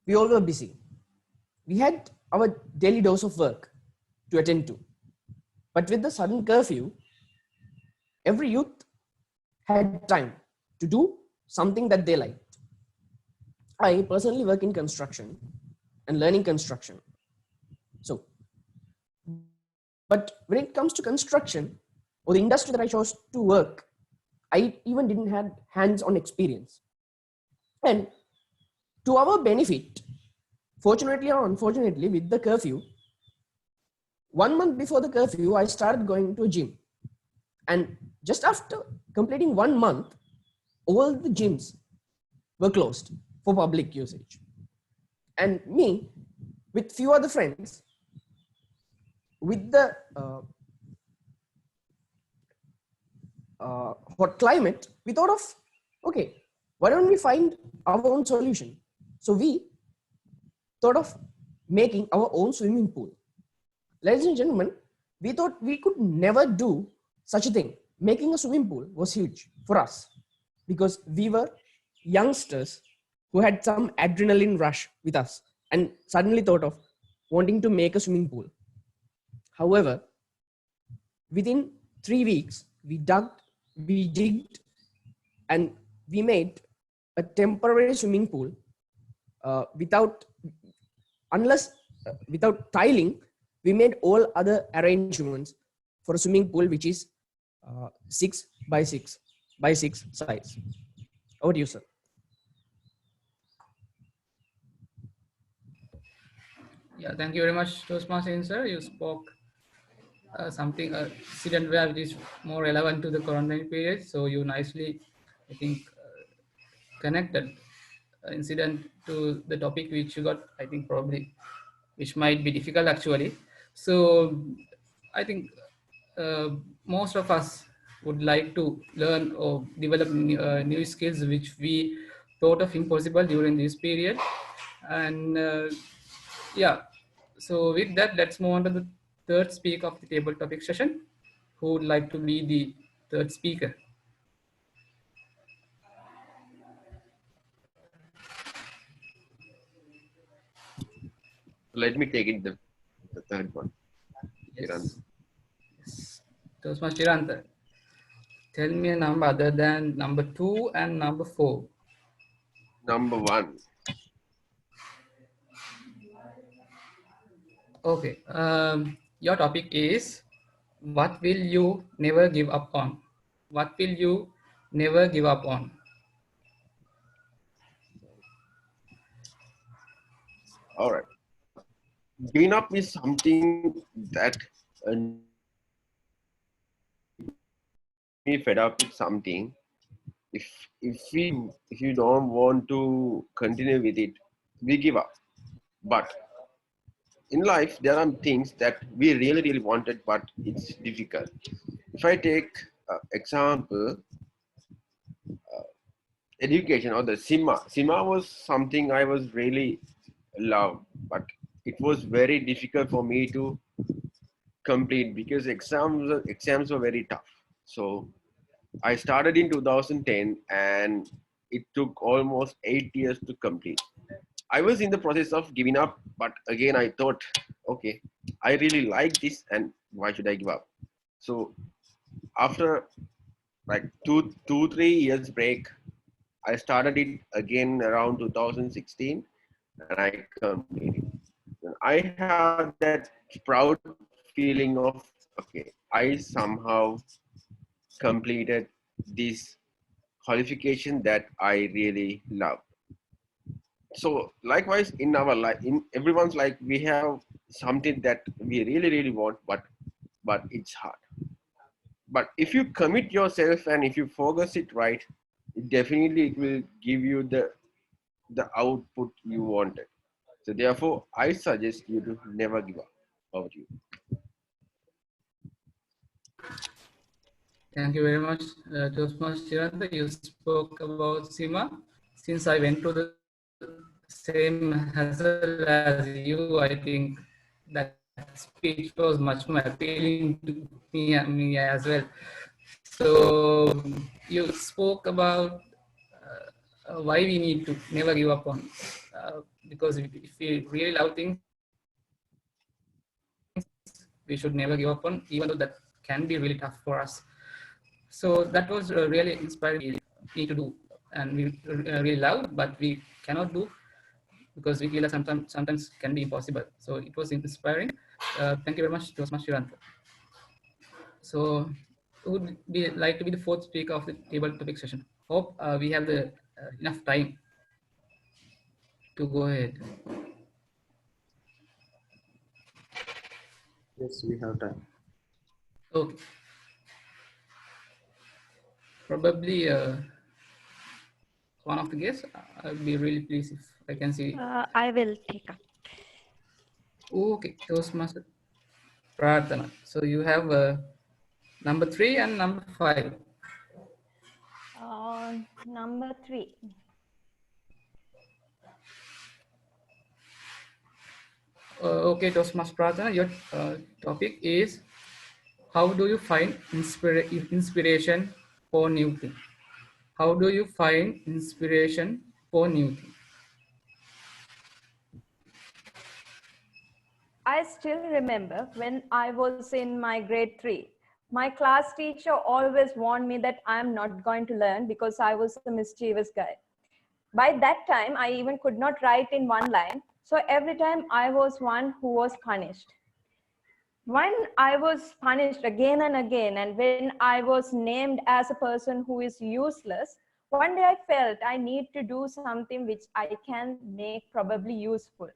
we all were busy. We had our daily dose of work to attend to. But with the sudden curfew, every youth had time to do something that they liked. I personally work in construction and learning construction. So, but when it comes to construction or the industry that I chose to work, I even didn't have hands-on experience. And to our benefit, fortunately or unfortunately, with the curfew, 1 month before the curfew, I started going to a gym. And just after completing 1 month, all the gyms were closed for public usage. And me, with few other friends, with the hot climate, we thought of, okay, why don't we find our own solution? So we thought of making our own swimming pool. Ladies and gentlemen, we thought we could never do such a thing. Making a swimming pool was huge for us because we were youngsters who had some adrenaline rush with us and suddenly thought of wanting to make a swimming pool. However, within 3 weeks, we digged, and we made a temporary swimming pool without tiling. We made all other arrangements for a swimming pool which is 6 by 6 by 6 size. Over to you, sir. Yeah, thank you very much, Toastmaster sir. You spoke something incident where it is more relevant to the quarantine period. So you nicely, I think, connected incident to the topic which you got. I think probably, which might be difficult actually. So I think most of us would like to learn or develop new skills which we thought of impossible during this period. And yeah, so with that, let's move on to the third speaker of the table topic session. Who would like to be the third speaker? Let me take it the third one. Yes. Yes. Toastmaster Chiranta, tell me a number other than number 2 and number 4. Number 1. Okay. Your topic is what will you never give up on? What will you never give up on? All right. Giving up is something that get me fed up with something. If you don't want to continue with it, we give up. But in life, there are things that we really wanted, but it's difficult. If I take example, education or the SIMA was something I was really loved, but it was very difficult for me to complete because exams were very tough. So I started in 2010 and it took almost 8 years to complete. I was in the process of giving up, but again I thought, okay, I really like this and why should I give up? So after like 3 years break, I started it again around 2016 and I completed. And I have that proud feeling of, okay, I somehow completed this qualification that I really love. So likewise in our life, in everyone's life, we have something that we really want, but it's hard. But if you commit yourself and if you focus it right, definitely it will give you the output you wanted. So therefore, I suggest you to never give up. Over to you. Thank you very much, Toastmaster Chiranta. You spoke about SIMA. Since I went to the same hassle as you, I think that speech was much more appealing to me as well. So you spoke about why we need to never give up on, because if we really love things, we should never give up on, even though that can be really tough for us. So that was really inspiring me to do, and we really love, but we cannot do because we feel that sometimes can be impossible. So it was inspiring. Thank you very much, Toastmaster Chiranta. So who would be like to be the fourth speaker of the table topic session? Hope we have the enough time to go ahead. Yes, we have time. Okay. Probably one of the guests. I'll be really pleased if I can see. I will take up. Okay, Toastmaster Prarthana. So you have number 3 and number 5. Number 3. Okay, Toastmaster Prarthana, your topic is how do you find inspiration for new things? How do you find inspiration for new things? I still remember when I was in my grade 3, my class teacher always warned me that I am not going to learn because I was a mischievous guy. By that time, I even could not write in one line. So every time I was one who was punished. When I was punished again and again, and when I was named as a person who is useless, one day I felt I need to do something which I can make probably useful.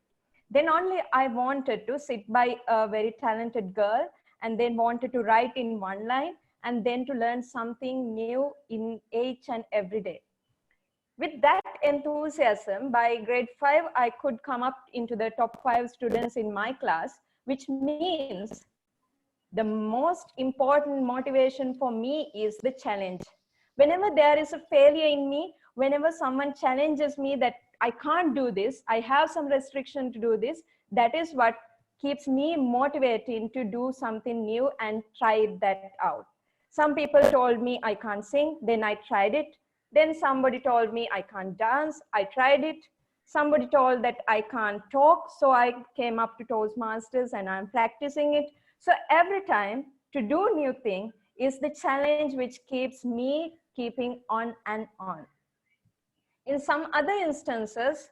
Then only I wanted to sit by a very talented girl and then wanted to write in one line and then to learn something new in each and every day. With that enthusiasm, by grade 5, I could come up into the top 5 students in my class, which means the most important motivation for me is the challenge. Whenever there is a failure in me, whenever someone challenges me that I can't do this, I have some restriction to do this, that is what keeps me motivating to do something new and try that out. Some people told me I can't sing, then I tried it. Then somebody told me I can't dance, I tried it. Somebody told that I can't talk, so I came up to Toastmasters and I'm practicing it. So every time to do new thing is the challenge which keeps me keeping on and on. In some other instances,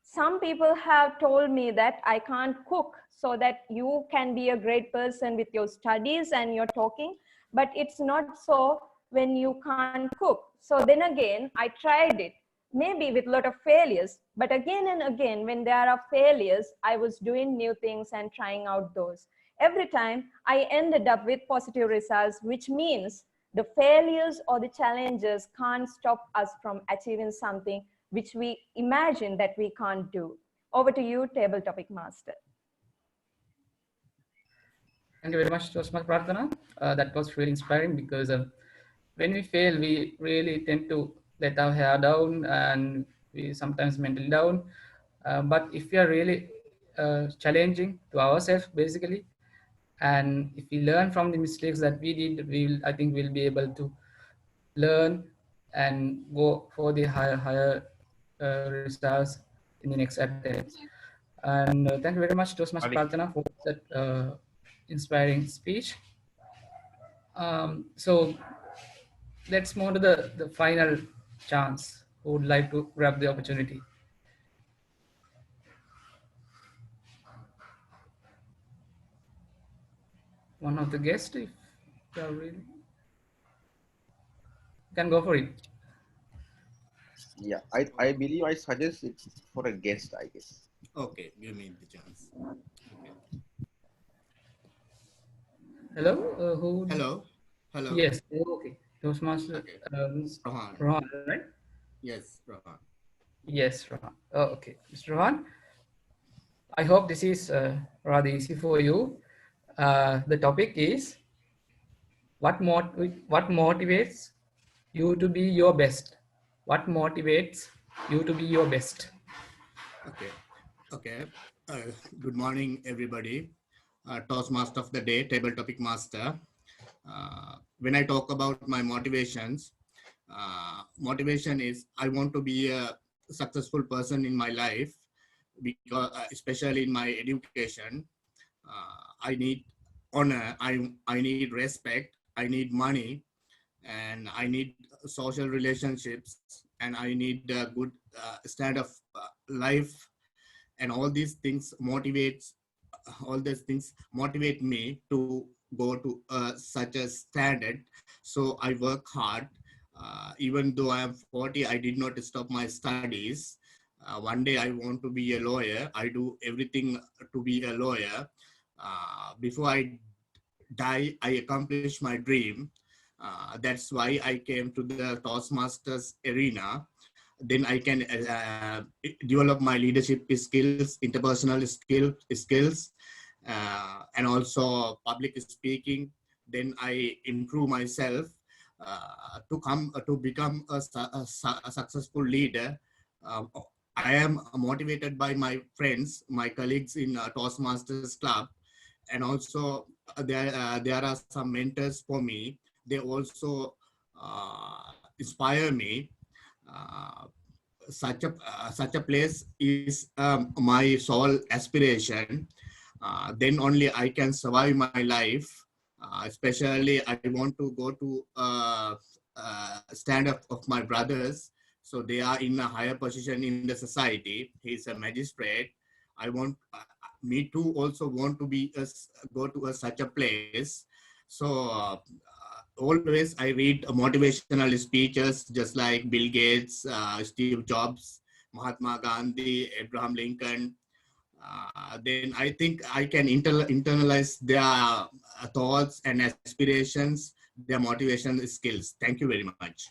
some people have told me that I can't cook, so that you can be a great person with your studies and your talking, but it's not so when you can't cook. So then again, I tried it, maybe with a lot of failures, but again and again, when there are failures, I was doing new things and trying out those. Every time I ended up with positive results, which means the failures or the challenges can't stop us from achieving something which we imagine that we can't do. Over to you, table topic master. Thank you very much, Tosma Prarthana. That was really inspiring because when we fail, we really tend to let our hair down and we sometimes mentally down. But if we are really challenging to ourselves, basically, and if we learn from the mistakes that we did, I think we'll be able to learn and go for the higher results in the next attempts. And thank you very much, Tosmas Pratana, for that inspiring speech. So let's move to the final chance. Who would like to grab the opportunity? One of the guests, if you are really can go for it. Yeah, I believe I suggest it's for a guest, I guess. Okay, give me the chance. Okay. Hello, who? Hello. Hello. Yes. Okay. Toastmaster. Okay. Rohan. Rohan, right? Yes, Rohan. Yes, Rohan. Oh, okay, Mr. Rohan. I hope this is rather easy for you. The topic is what motivates you to be your best. What motivates you to be your best? Okay. Okay. Good morning, everybody. Toastmaster of the day, table topic master. When I talk about my motivations, motivation is I want to be a successful person in my life, because especially in my education, I need honor, I need respect, I need money, and I need social relationships, and I need a good standard of life, and all these things motivate me to go to such a standard. So I work hard. Even though I am 40, I did not stop my studies. One day I want to be a lawyer. I do everything to be a lawyer. Before I die, I accomplish my dream. That's why I came to the Toastmasters arena. Then I can develop my leadership skills, interpersonal skills, and also public speaking. Then I improve myself to become a successful leader. I am motivated by my friends, my colleagues in Toastmasters Club, and also there are some mentors for me. They also inspire me. Such a place is my sole aspiration. Then only I can survive my life. Especially I want to go to stand up of my brothers, so they are in a higher position in the society. He's a magistrate. I want me too also want to be go to such a place. So always I read motivational speeches just like Bill Gates, Steve Jobs, Mahatma Gandhi, Abraham Lincoln. Then I think I can internalize their thoughts and aspirations, their motivation skills. Thank you very much.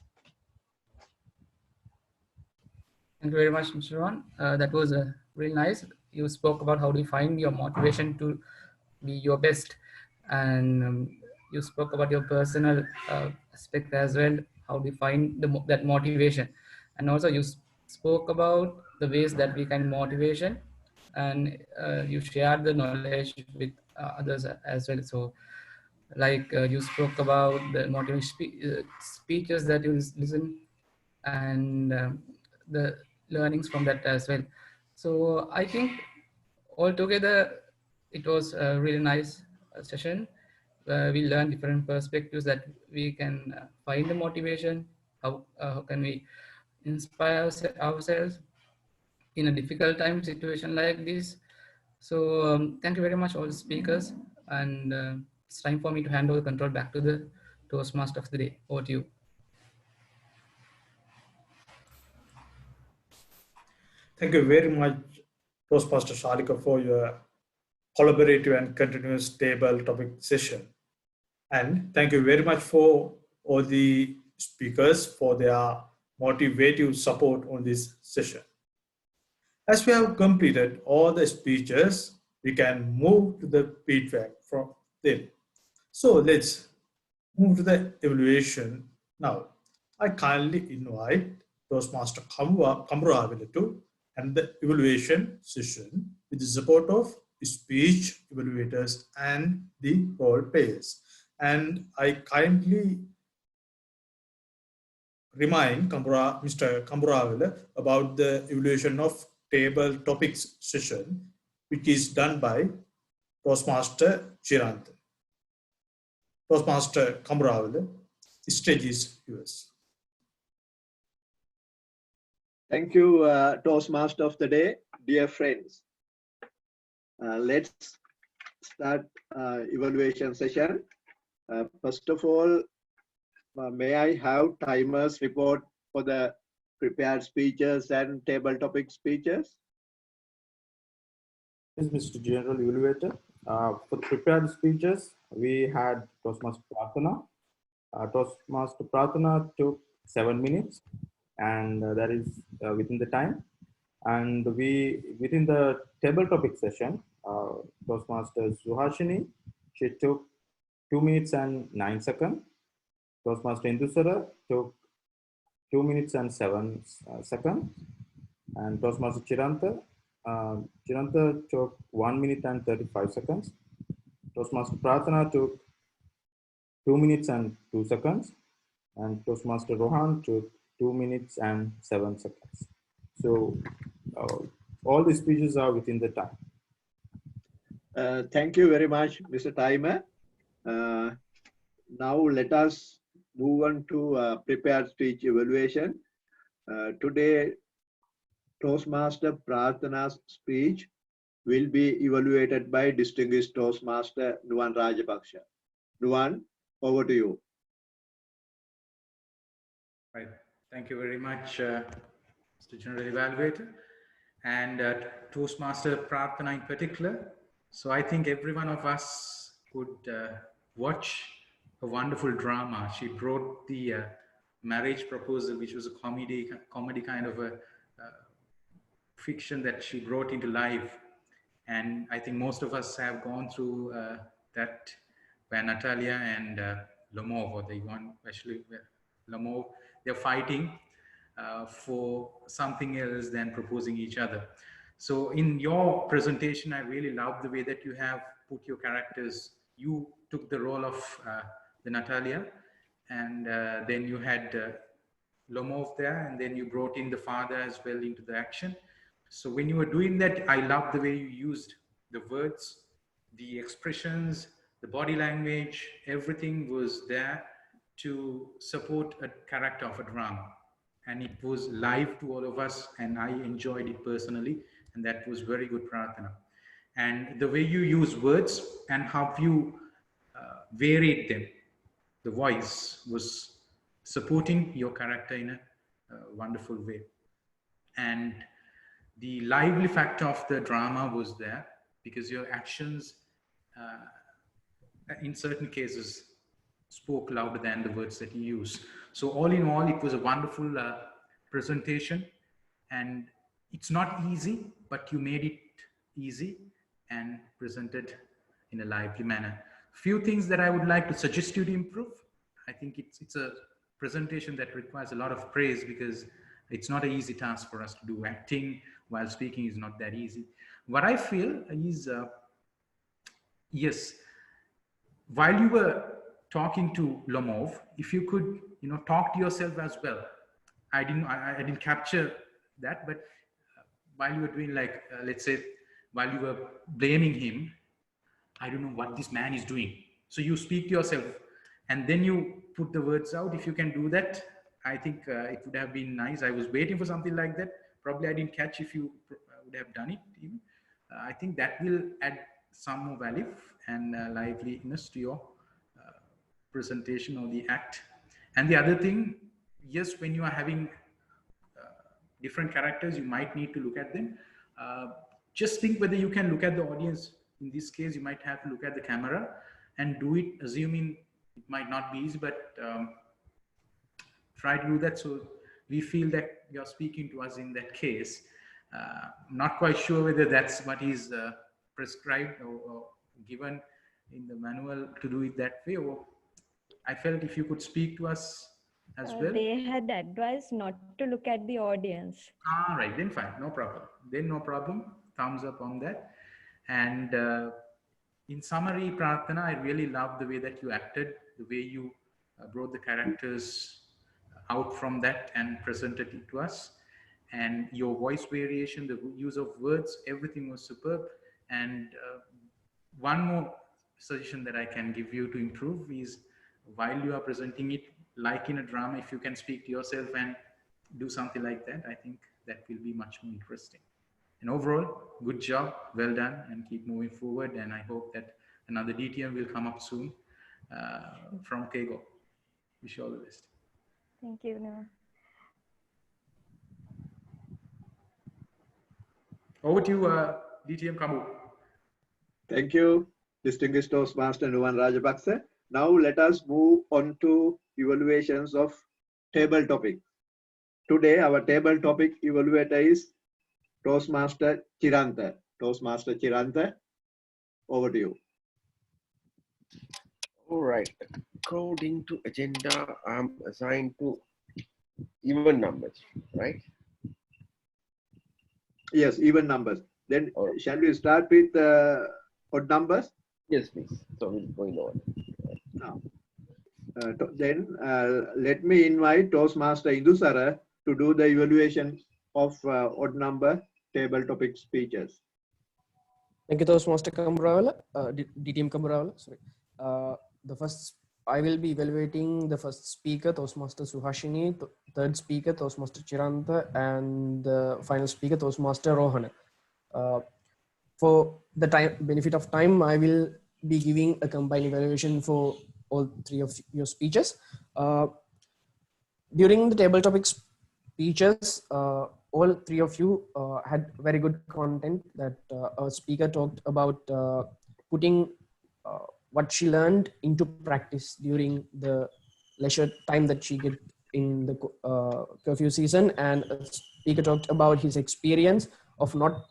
Thank you very much, Mr. Ron. That was really nice. You spoke about how to find your motivation to be your best, and you spoke about your personal aspect as well. How to find that motivation, and also you spoke about the ways that we can motivation, and you shared the knowledge with others as well. So, like you spoke about the motivational speeches that you listen, and the learnings from that as well. So I think altogether it was really nice session. We learn different perspectives that we can find the motivation. How can we inspire ourselves in a difficult time situation like this? So thank you very much, all the speakers. And it's time for me to hand over the control back to the Toastmaster of the day. Over to you. Thank you very much, Toastmaster Shalika, for your collaborative and continuous table topic session. And thank you very much for all the speakers for their motivative support on this session. As we have completed all the speeches, we can move to the feedback from them. So let's move to the evaluation now. I kindly invite Toastmaster Kamruavila to end the evaluation session with the support of speech evaluators and the role players. And I kindly remind Mr. Kamruavila about the evaluation of table topics session, which is done by Toastmaster Chiranthan. Toastmaster Kamruavila, stage is yours. Thank you, Toastmaster of the day, dear friends. Let's start evaluation session. First of all, may I have timers report for the prepared speeches and table topic speeches? Yes, Mr. General Evaluator. For the prepared speeches, we had Toastmaster Prathana. Toastmaster Prathana took 7 minutes, and that is within the time. And within the table topic session, Toastmaster Suhashini, she took 2 minutes and 9 seconds. Toastmaster Indusara took 2 minutes and 7 seconds. And Toastmaster Chirantha took 1 minute and 35 seconds. Toastmaster Prathana took 2 minutes and 2 seconds. And Toastmaster Rohan took 2 minutes and 7 seconds. So all the speeches are within the time. Thank you very much, Mr. Timer. Now let us move on to prepared speech evaluation. Today, Toastmaster Prathana's speech will be evaluated by distinguished Toastmaster Nuwan Rajapaksha. Nuwan, over to you. Right. Thank you very much, Mr. General Evaluator, and Toastmaster Prathana in particular. So I think every one of us could watch a wonderful drama. She brought the marriage proposal, which was a comedy kind of a fiction that she brought into life. And I think most of us have gone through that, where Natalia and Lomov, or the one, especially Lomov, they're fighting for something else than proposing each other. So in your presentation, I really love the way that you have put your characters. You took the role of the Natalia, and then you had Lomov there, and then you brought in the father as well into the action. So when you were doing that, I love the way you used the words, the expressions, the body language, everything was there to support a character of a drama. And it was live to all of us, and I enjoyed it personally, and that was very good, Prathana. And the way you use words and how you varied them, the voice was supporting your character in a wonderful way. And the lively factor of the drama was there, because your actions in certain cases spoke louder than the words that you use. So all in all, it was a wonderful presentation, and it's not easy, but you made it easy and presented in a lively manner. Few things that I would like to suggest you to improve. I think it's a presentation that requires a lot of praise, because it's not an easy task for us to do. Acting while speaking is not that easy. What I feel is, yes, while you were talking to Lomov, if you could, talk to yourself as well. I didn't capture that, but while you were doing, like, let's say, while you were blaming him, I don't know what this man is doing. So you speak to yourself and then you put the words out. If you can do that, I think it would have been nice. I was waiting for something like that. Probably I didn't catch if you would have done it even. I think that will add some more value and liveliness to your presentation or the act. And the other thing, yes, when you are having different characters, you might need to look at them. Just think whether you can look at the audience. In this case, you might have to look at the camera and do it, assuming it might not be easy, but try to do that so we feel that you're speaking to us in that case. Not quite sure whether that's what is prescribed or given in the manual to do it that way, or I felt if you could speak to us as well. They had advised not to look at the audience. Ah, right, then fine, no problem. Then no problem, thumbs up on that. And in summary, Prarthana, I really love the way that you acted, the way you brought the characters out from that and presented it to us. And your voice variation, the use of words, everything was superb. And one more suggestion that I can give you to improve is while you are presenting it, like in a drama, if you can speak to yourself and do something like that, I think that will be much more interesting. And overall, good job, well done, and keep moving forward. And I hope that another DTM will come up soon from Kego. Wish you all the best. Thank you, Noah. Over to you, DTM Kamu. Thank you, distinguished Toastmaster Nuwan Rajapaksa. Now let us move on to evaluations of table topic. Today, our table topic evaluator is Toastmaster Chirantha. Toastmaster Chirantha, over to you. All right. According to agenda, I'm assigned to even numbers, right? Yes, even numbers. Then shall we start with odd numbers? Yes, please. So we'll go in order. Now, then let me invite Toastmaster Indusara to do the evaluation of odd number table topic speeches. Thank you, Toastmaster Kamburawala, DTM Kamburawala. Sorry. The first, I will be evaluating the first speaker, Toastmaster Suhashini, third speaker, Toastmaster Chirantha, and the final speaker, Toastmaster Rohana. For the benefit of time, I will be giving a combined evaluation for all three of your speeches. During the table topic speeches, all three of you had very good content that our speaker talked about putting what she learned into practice during the leisure time that she get in the curfew season, and a speaker talked about his experience of not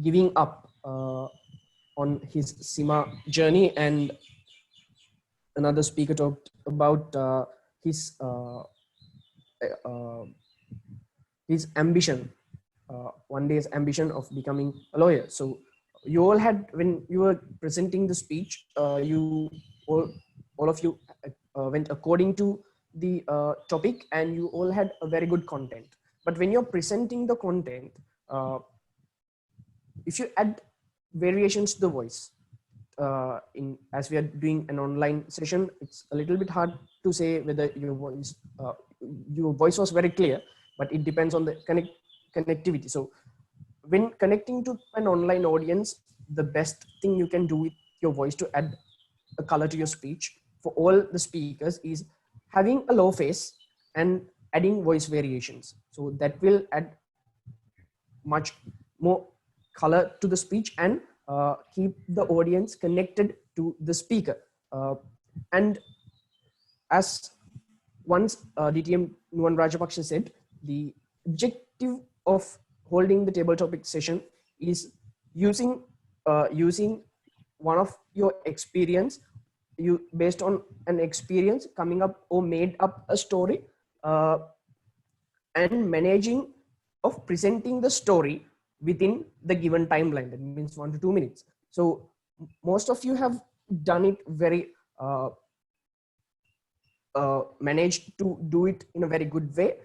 giving up on his SIMA journey, and another speaker talked about his ambition, one day's ambition of becoming a lawyer. So you all had, when you were presenting the speech, you all of you went according to the topic, and you all had a very good content. But when you're presenting the content, if you add variations to the voice, as we are doing an online session, it's a little bit hard to say whether your voice was very clear, but it depends on the connectivity. So when connecting to an online audience, the best thing you can do with your voice to add a color to your speech for all the speakers is having a low face and adding voice variations. So that will add much more color to the speech and keep the audience connected to the speaker. And as once DTM Nuwan Rajapaksa said, the objective of holding the table topic session is using one of your experience, based on an experience, coming up or made up a story, and managing of presenting the story within the given timeline. That means 1 to 2 minutes. So most of you have done it very managed to do it in a very good way.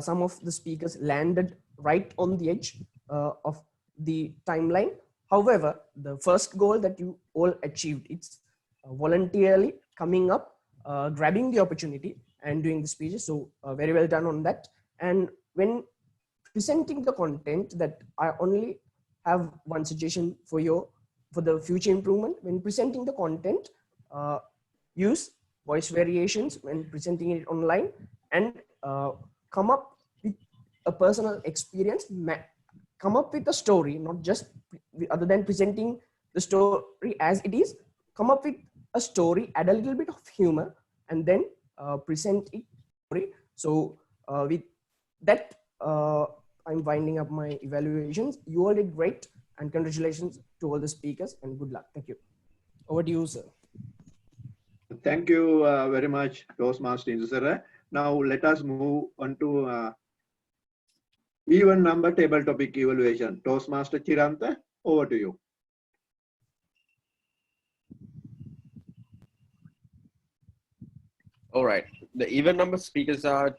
Some of the speakers landed right on the edge of the timeline, However, the first goal that you all achieved, it's voluntarily coming up, grabbing the opportunity and doing the speeches. So very well done on that. And when presenting the content, that I only have one suggestion for the future improvement. When presenting the content, use voice variations when presenting it online, and come up with a personal experience, come up with a story, not just other than presenting the story as it is, come up with a story, add a little bit of humor, and then present it. So with that, I'm winding up my evaluations. You all did great, and congratulations to all the speakers, and good luck. Thank you. Over to you, sir. Thank you very much, Toastmaster Indusara. Now let us move on to even number table topic evaluation. Toastmaster Chiranta, over to you. All right. The even number speakers were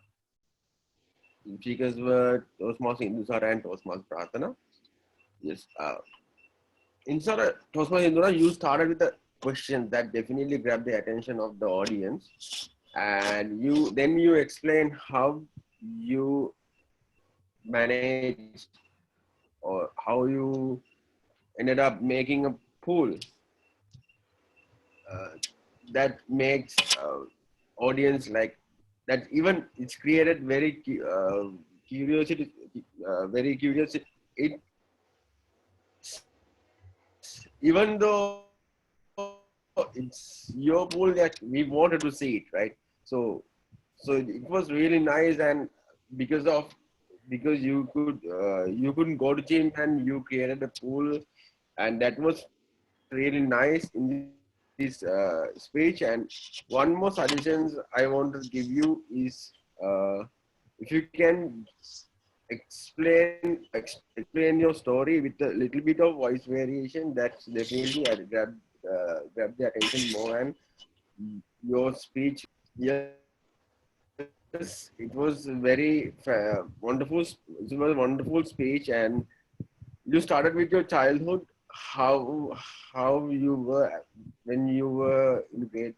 Toastmaster Indusara and Toastmaster Pratana. Yes. Toastmaster Indusara, you started with a question that definitely grabbed the attention of the audience, and you explain how you managed or how you ended up making a pool that makes audience like that. Even it's created very curiosity, very curious. It even though it's your pool that we wanted to see it, right? So it was really nice, and because you couldn't go to gym and you created a pool, and that was really nice in this speech. And one more suggestions I want to give you is if you can explain your story with a little bit of voice variation, that's definitely grab the attention more. And your speech, yes, it was very wonderful. It was a wonderful speech, and you started with your childhood, how you were when you were in grade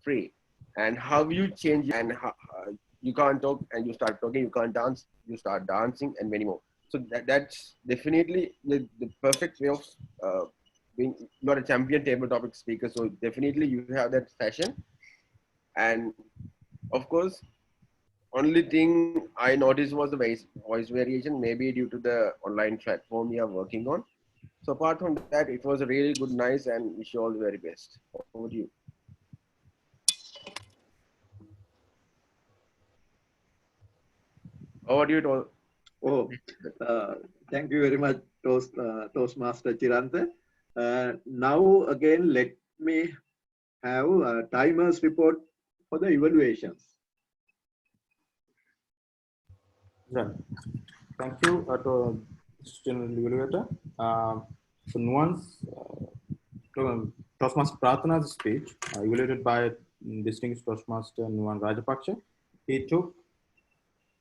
3, and how you changed, and how you can't talk and you start talking, you can't dance, you start dancing, and many more. So that's definitely the perfect way of being. You're a champion table topic speaker, so definitely you have that fashion. And of course, only thing I noticed was the voice variation, maybe due to the online platform you are working on. So apart from that, it was a really good, nice, and wish you all the very best. Over to you. Over to you. Oh, thank you very much, Toastmaster Chiranta. Now again, let me have a timer's report for the evaluations. Right. Thank you, to General Evaluator. So Nuance, Toastmaster Pratana's speech, evaluated by distinguished Toastmaster Nuan Rajapaksha. He took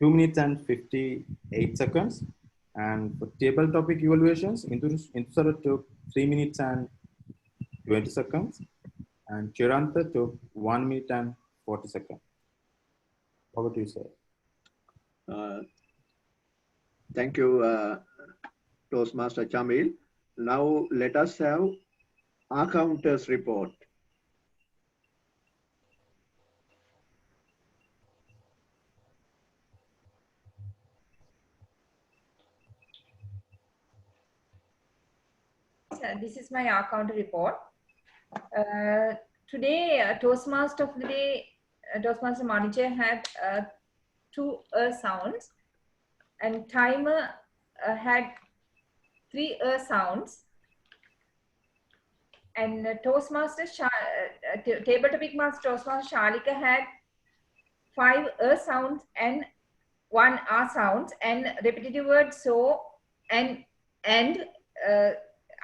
2 minutes and 58 seconds. And for table topic evaluations, Indusara took 3 minutes and 20 seconds. And Chiranta took 1 minute and 40 seconds. Over to you, sir. Thank you, Toastmaster Chamil. Now let us have our counters report. This is my account report. Today, Toastmaster of the day, Toastmaster Manujaya had 2 sounds, and timer had 3 sounds, and Toastmaster table topic master Toastmaster Shalika had 5 sounds and 1 sounds, and repetitive words so and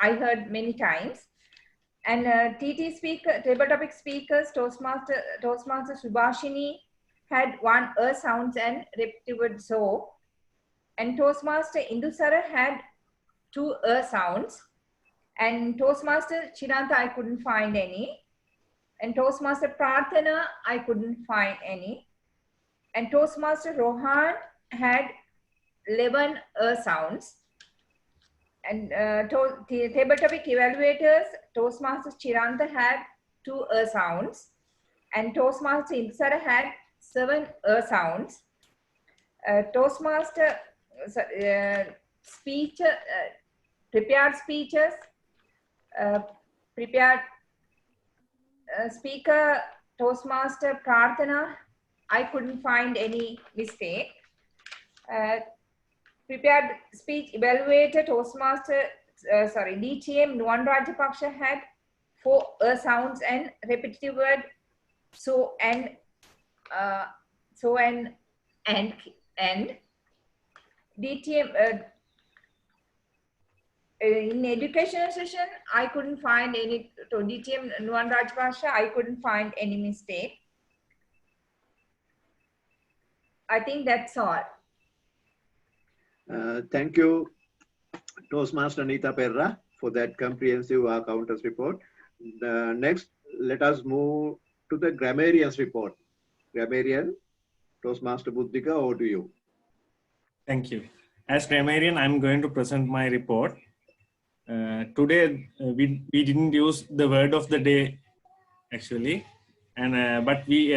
I heard many times. And TT speaker, table topic speakers, Toastmaster Subhashini had 1 sounds and repetitive word so. And Toastmaster Indusara had 2 sounds. And Toastmaster Chiranta, I couldn't find any. And Toastmaster Prarthana, I couldn't find any. And Toastmaster Rohan had 11 sounds. And table topic evaluators, Toastmasters Chiranta had 2 sounds. And Toastmaster Insara had 7 sounds. Toastmaster speech, prepared speeches, prepared speaker, Toastmaster Prarthana, I couldn't find any mistake. Prepared speech evaluator, Toastmaster, DTM Nuwan Rajapaksha had 4 sounds and repetitive word so and DTM in educational session, I couldn't find any, to DTM Nuwan Rajbhasha, I couldn't find any mistake. I think that's all. Thank you, Toastmaster Nita Perra, for that comprehensive counters report. Next, let us move to the grammarian's report. Grammarian, Toastmaster Buddhika, over to you. Thank you. As grammarian, I'm going to present my report. Today, we didn't use the word of the day, actually, and but we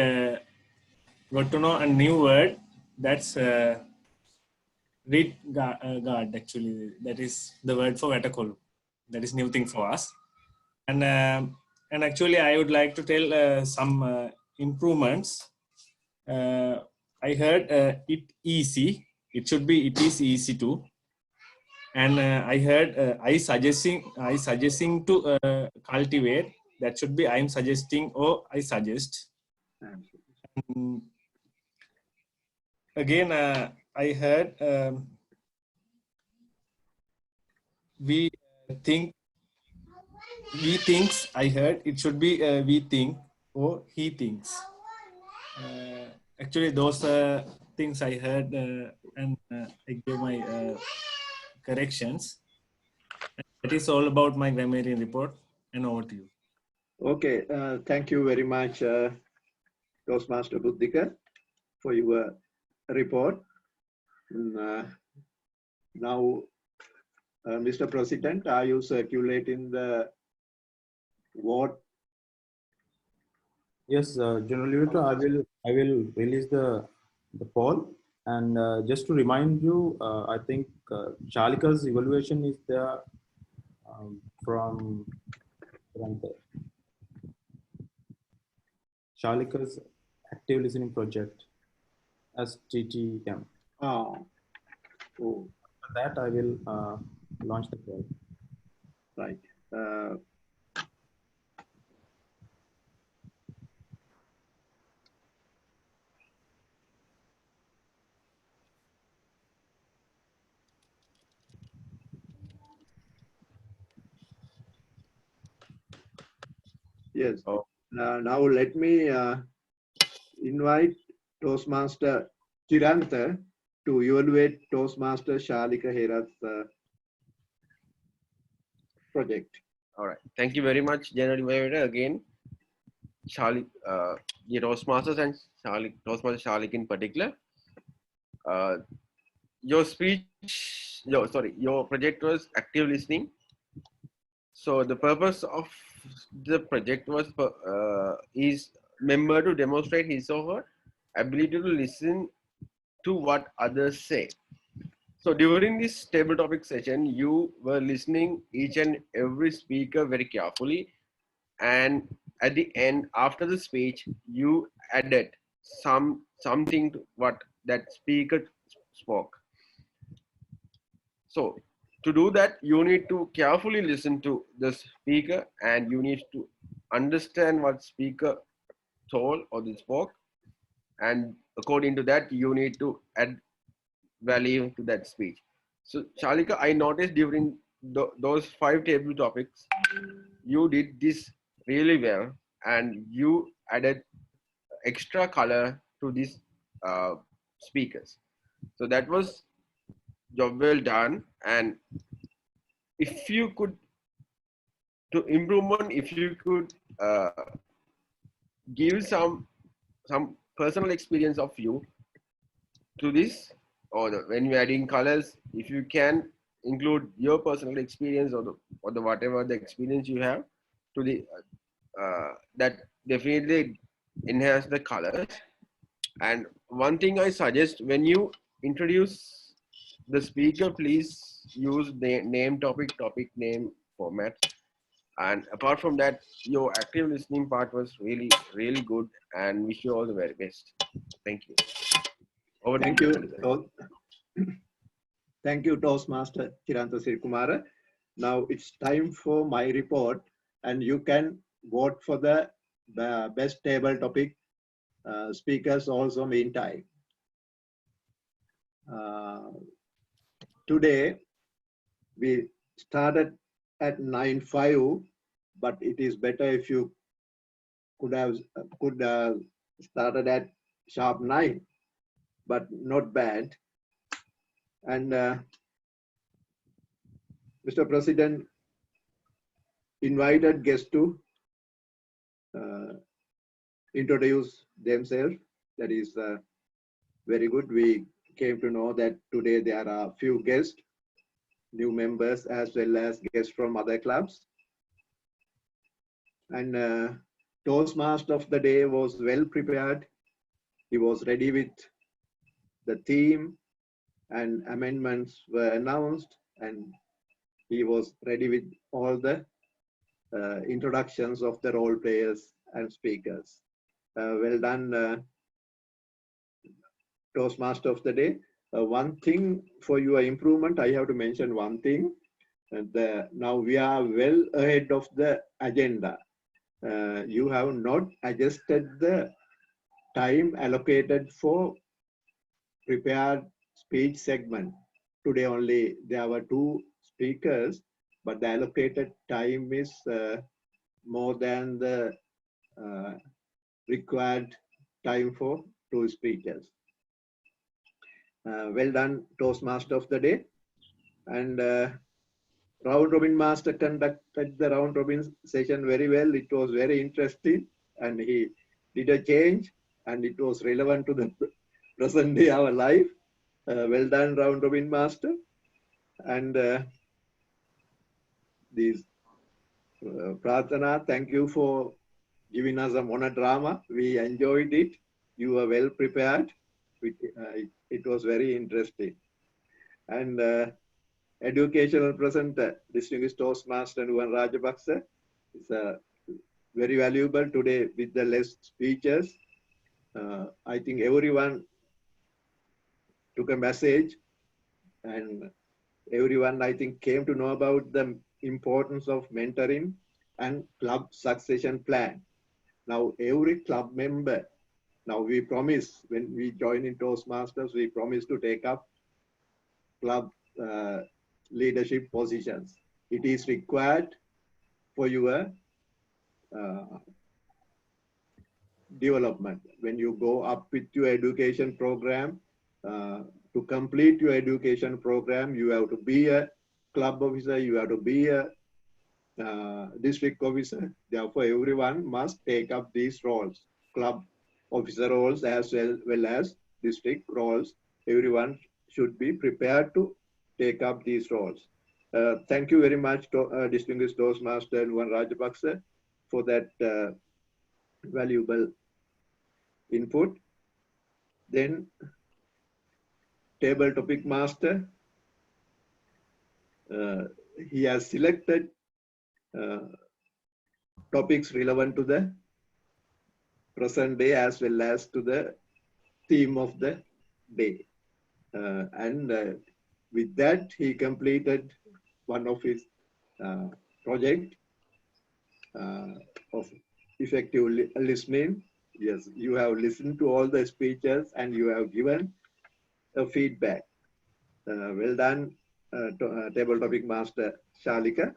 got to know a new word. That's read guard, actually. That is the word for Vatakolu. That is new thing for us. And actually, I would like to tell some improvements. I heard it easy. It should be it is easy too. And I heard I suggesting to cultivate. That should be I'm suggesting or I suggest. Again, I heard we think. We thinks, I heard it should be we think or he thinks. Actually, those things I heard and I gave my corrections. That is all about my grammarian report, and over to you. Okay, thank you very much, Toastmaster Buddhika, for your report. Now, Mr. President, are you circulating the vote? Yes, General Editor, I will release the poll. And just to remind you, I think Shalika's evaluation is there from there. Shalika's active listening project as TT Camp. Oh. For that, I will launch the poll. Right. Yes. Now let me invite Toastmaster Chiranta to evaluate Toastmaster Shalika Hera's project. All right. Thank you very much, General Evaluator. Again, the Toastmasters and Toastmaster Shalik in particular. Your speech, your project was active listening. So the purpose of the project was is member to demonstrate his or her ability to listen to what others say. So during this table topic session, you were listening each and every speaker very carefully, and at the end, after the speech, you added something to what that speaker spoke. So to do that, you need to carefully listen to the speaker, and you need to understand what speaker told or they spoke, and according to that, you need to add value to that speech. So Shalika, I noticed during those 5 table topics, you did this really well, and you added extra color to these speakers. So that was job well done. And if you could to improvement, if you could give some personal experience of you to this, or when you're adding colors, if you can include your personal experience or the whatever the experience you have to the that definitely enhance the colors. And one thing I suggest, when you introduce the speaker, please use the name, topic, name format. And apart from that, your active listening part was really, really good, and wish you all the very best. Thank you. Over Thank you. Thank you, Toastmaster Chiranta Sirikumara. Now it's time for my report, and you can vote for the best table topic speakers also meantime. Today, we started at 9:05, but it is better if you could have started at sharp 9, but not bad. And Mr. President invited guests to introduce themselves. That is very good. We came to know that today there are few guests, new members, as well as guests from other clubs. And Toastmaster of the day was well prepared. He was ready with the theme, and amendments were announced, and he was ready with all the introductions of the role players and speakers. Well done, Toastmaster of the day. One thing for your improvement, I have to mention one thing. Now we are well ahead of the agenda. You have not adjusted the time allocated for prepared speech segment. Today only there were 2 speakers, but the allocated time is more than the required time for 2 speakers. Well done, Toastmaster of the day. And Round Robin Master conducted the round robin session very well. It was very interesting, and he did a change, and it was relevant to the present day our life. Well done, Round Robin Master. And this Pratana, thank you for giving us a monodrama. We enjoyed it. You were well prepared. It was very interesting. And educational presenter, distinguished Toastmaster Nuwan Rajapaksa, is very valuable today with the less speeches. I think everyone took a message, and everyone, I think, came to know about the importance of mentoring and club succession plan. Now, every club member, now we promise, when we join in Toastmasters, we promise to take up club leadership positions. It is required for your development. When you go up with your education program, to complete your education program, you have to be a club officer, you have to be a district officer. Therefore, everyone must take up these roles, club officer roles as well as district roles. Everyone should be prepared to take up these roles. Thank you very much, distinguished Toastmaster Nuwan Rajapaksa, for that valuable input. Then, table topic master, he has selected topics relevant to the present day as well as to the theme of the day. And with that, he completed one of his project of effective listening. Yes, you have listened to all the speeches and you have given a feedback. Well done, table topic master Shalika.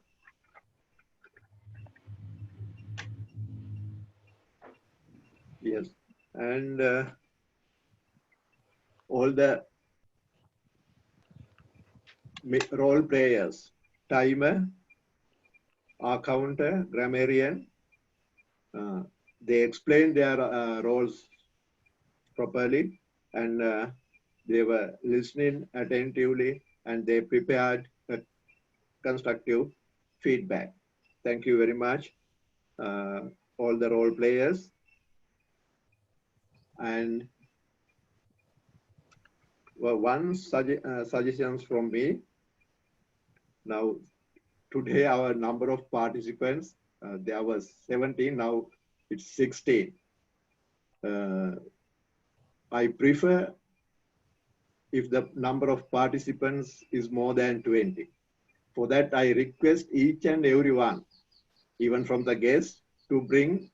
Yes, and all the role players, timer accountant, grammarian. They explained their roles properly, and they were listening attentively, and they prepared a constructive feedback. Thank you very much, all the role players. And well, one suggestions from me. Now, today our number of participants, there was 17, now it's 16. I prefer if the number of participants is more than 20. For that, I request each and everyone, even from the guests, to bring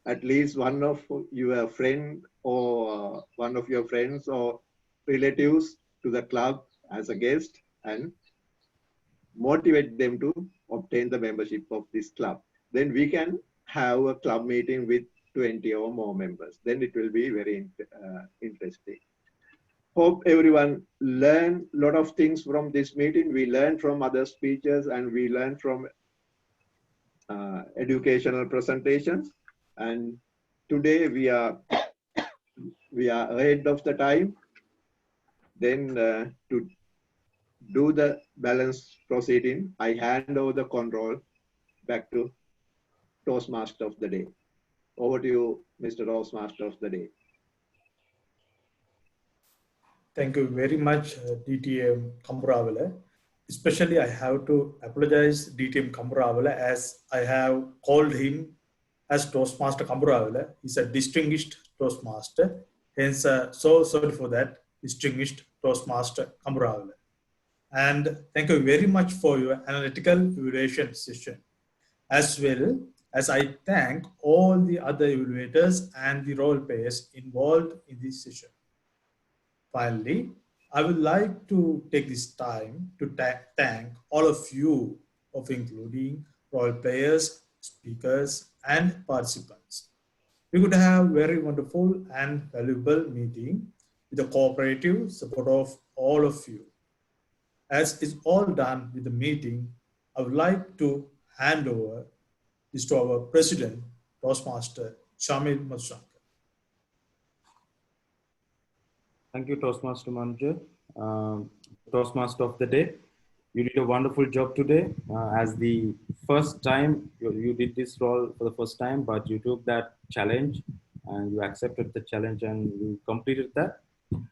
at least one of your friend or one of your friends or relatives to the club as a guest and motivate them to obtain the membership of this club. Then we can have a club meeting with 20 or more members. Then it will be very interesting. Hope everyone learn a lot of things from this meeting. We learn from other speeches and we learn from educational presentations. And today we are ahead of the time. Then to do the balance proceeding, I hand over the control back to Toastmaster of the day. Over to you, Mr. Toastmaster of the day. Thank you very much, DTM Kamburavela. Especially, I have to apologize DTM Kamburavela as I have called him as Toastmaster Kamburavela. He's a distinguished Toastmaster. Hence, so sorry for that, distinguished Toastmaster Kamburavela. And thank you very much for your analytical evaluation session. As well as I thank all the other evaluators and the role players involved in this session. Finally, I would like to take this time to thank all of you, of including role players, speakers, and participants. We could have very wonderful and valuable meeting with the cooperative support of all of you. As is all done with the meeting, I would like to hand over this to our President, Toastmaster Shamil Madhushankar. Thank you, Toastmaster Manujaya. Toastmaster of the day. You did a wonderful job today. As the first time, you did this role for the first time, but you took that challenge and you accepted the challenge and you completed that.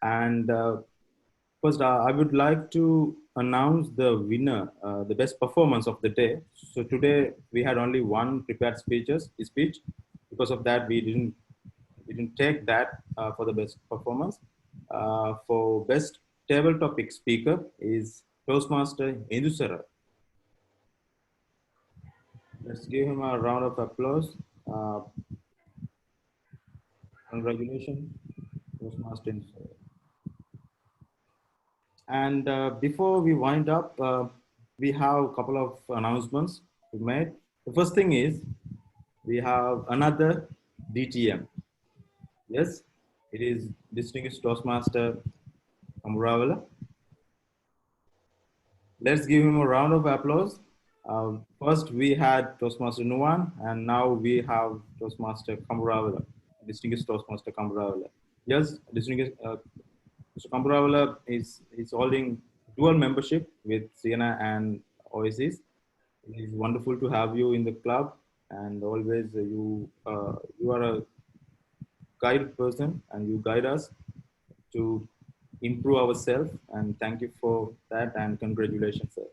And first, I would like to announce the winner, the best performance of the day. So today we had only one prepared speech. Because of that, we didn't take that for the best performance. For best table topic speaker is Toastmaster Indusara. Let's give him a round of applause. Congratulations, Toastmaster Indusara. And before we wind up, we have a couple of announcements to make. The first thing is we have another DTM. Yes, it is Distinguished Toastmaster Kamburavela. Let's give him a round of applause. First, we had Toastmaster Nuwan, and now we have Toastmaster Kamburavela, Distinguished Toastmaster Kamburavela. Yes, Distinguished Mr. Kamburavela is holding dual membership with Siena and Oasis. It is wonderful to have you in the club, and always you are a guide person and you guide us to improve ourselves, and thank you for that and congratulations, sir.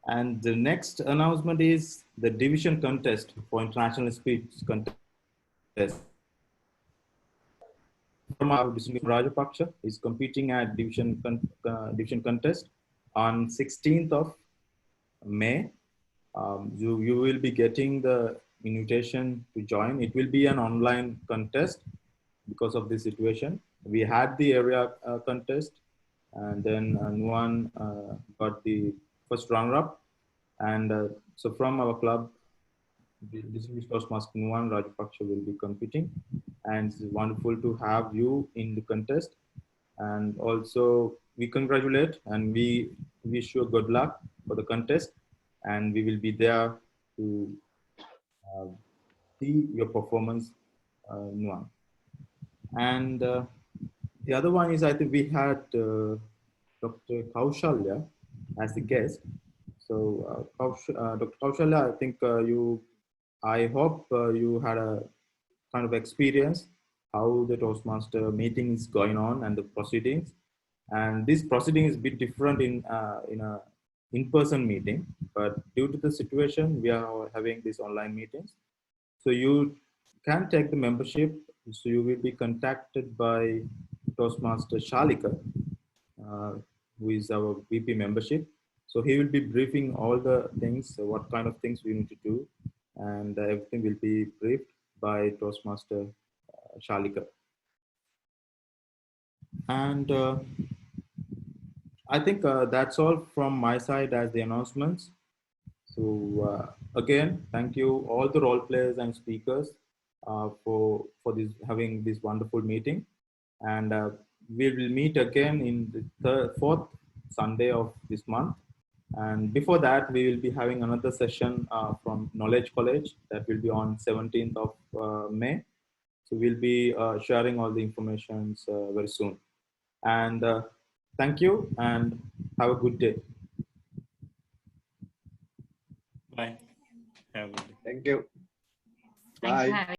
And the next announcement is the division contest for international speech contest. From our Distinguished Rajapaksha is competing at division contest on 16th of May. You will be getting the invitation to join. It will be an online contest because of this situation. We had the area contest, and then Nuwan got the first runner-up. And so from our club, the Distinguished Toastmaster Nuwan Rajapaksha will be competing. And it's wonderful to have you in the contest. And also we congratulate and we wish you good luck for the contest, and we will be there to see your performance, Nuang. And the other one is, I think we had Dr. Kaushalya as the guest. So, Dr. Kaushalya, I think I hope you had a kind of experience how the Toastmaster meeting is going on and the proceedings. And this proceeding is a bit different in a in-person meeting, but due to the situation, we are having these online meetings. So you can take the membership. So you will be contacted by Toastmaster Shalika, who is our VP membership. So he will be briefing all the things, what kind of things we need to do, and everything will be briefed by Toastmaster Shalika. And I think that's all from my side as the announcements. So again, thank you all the role players and speakers for this having this wonderful meeting, and we will meet again in the fourth Sunday of this month. And before that, we will be having another session from Knowledge College that will be on 17th of May. So we'll be sharing all the information very soon. And thank you and have a good day. Bye. Have a good day. Thank you. Thanks for Bye. having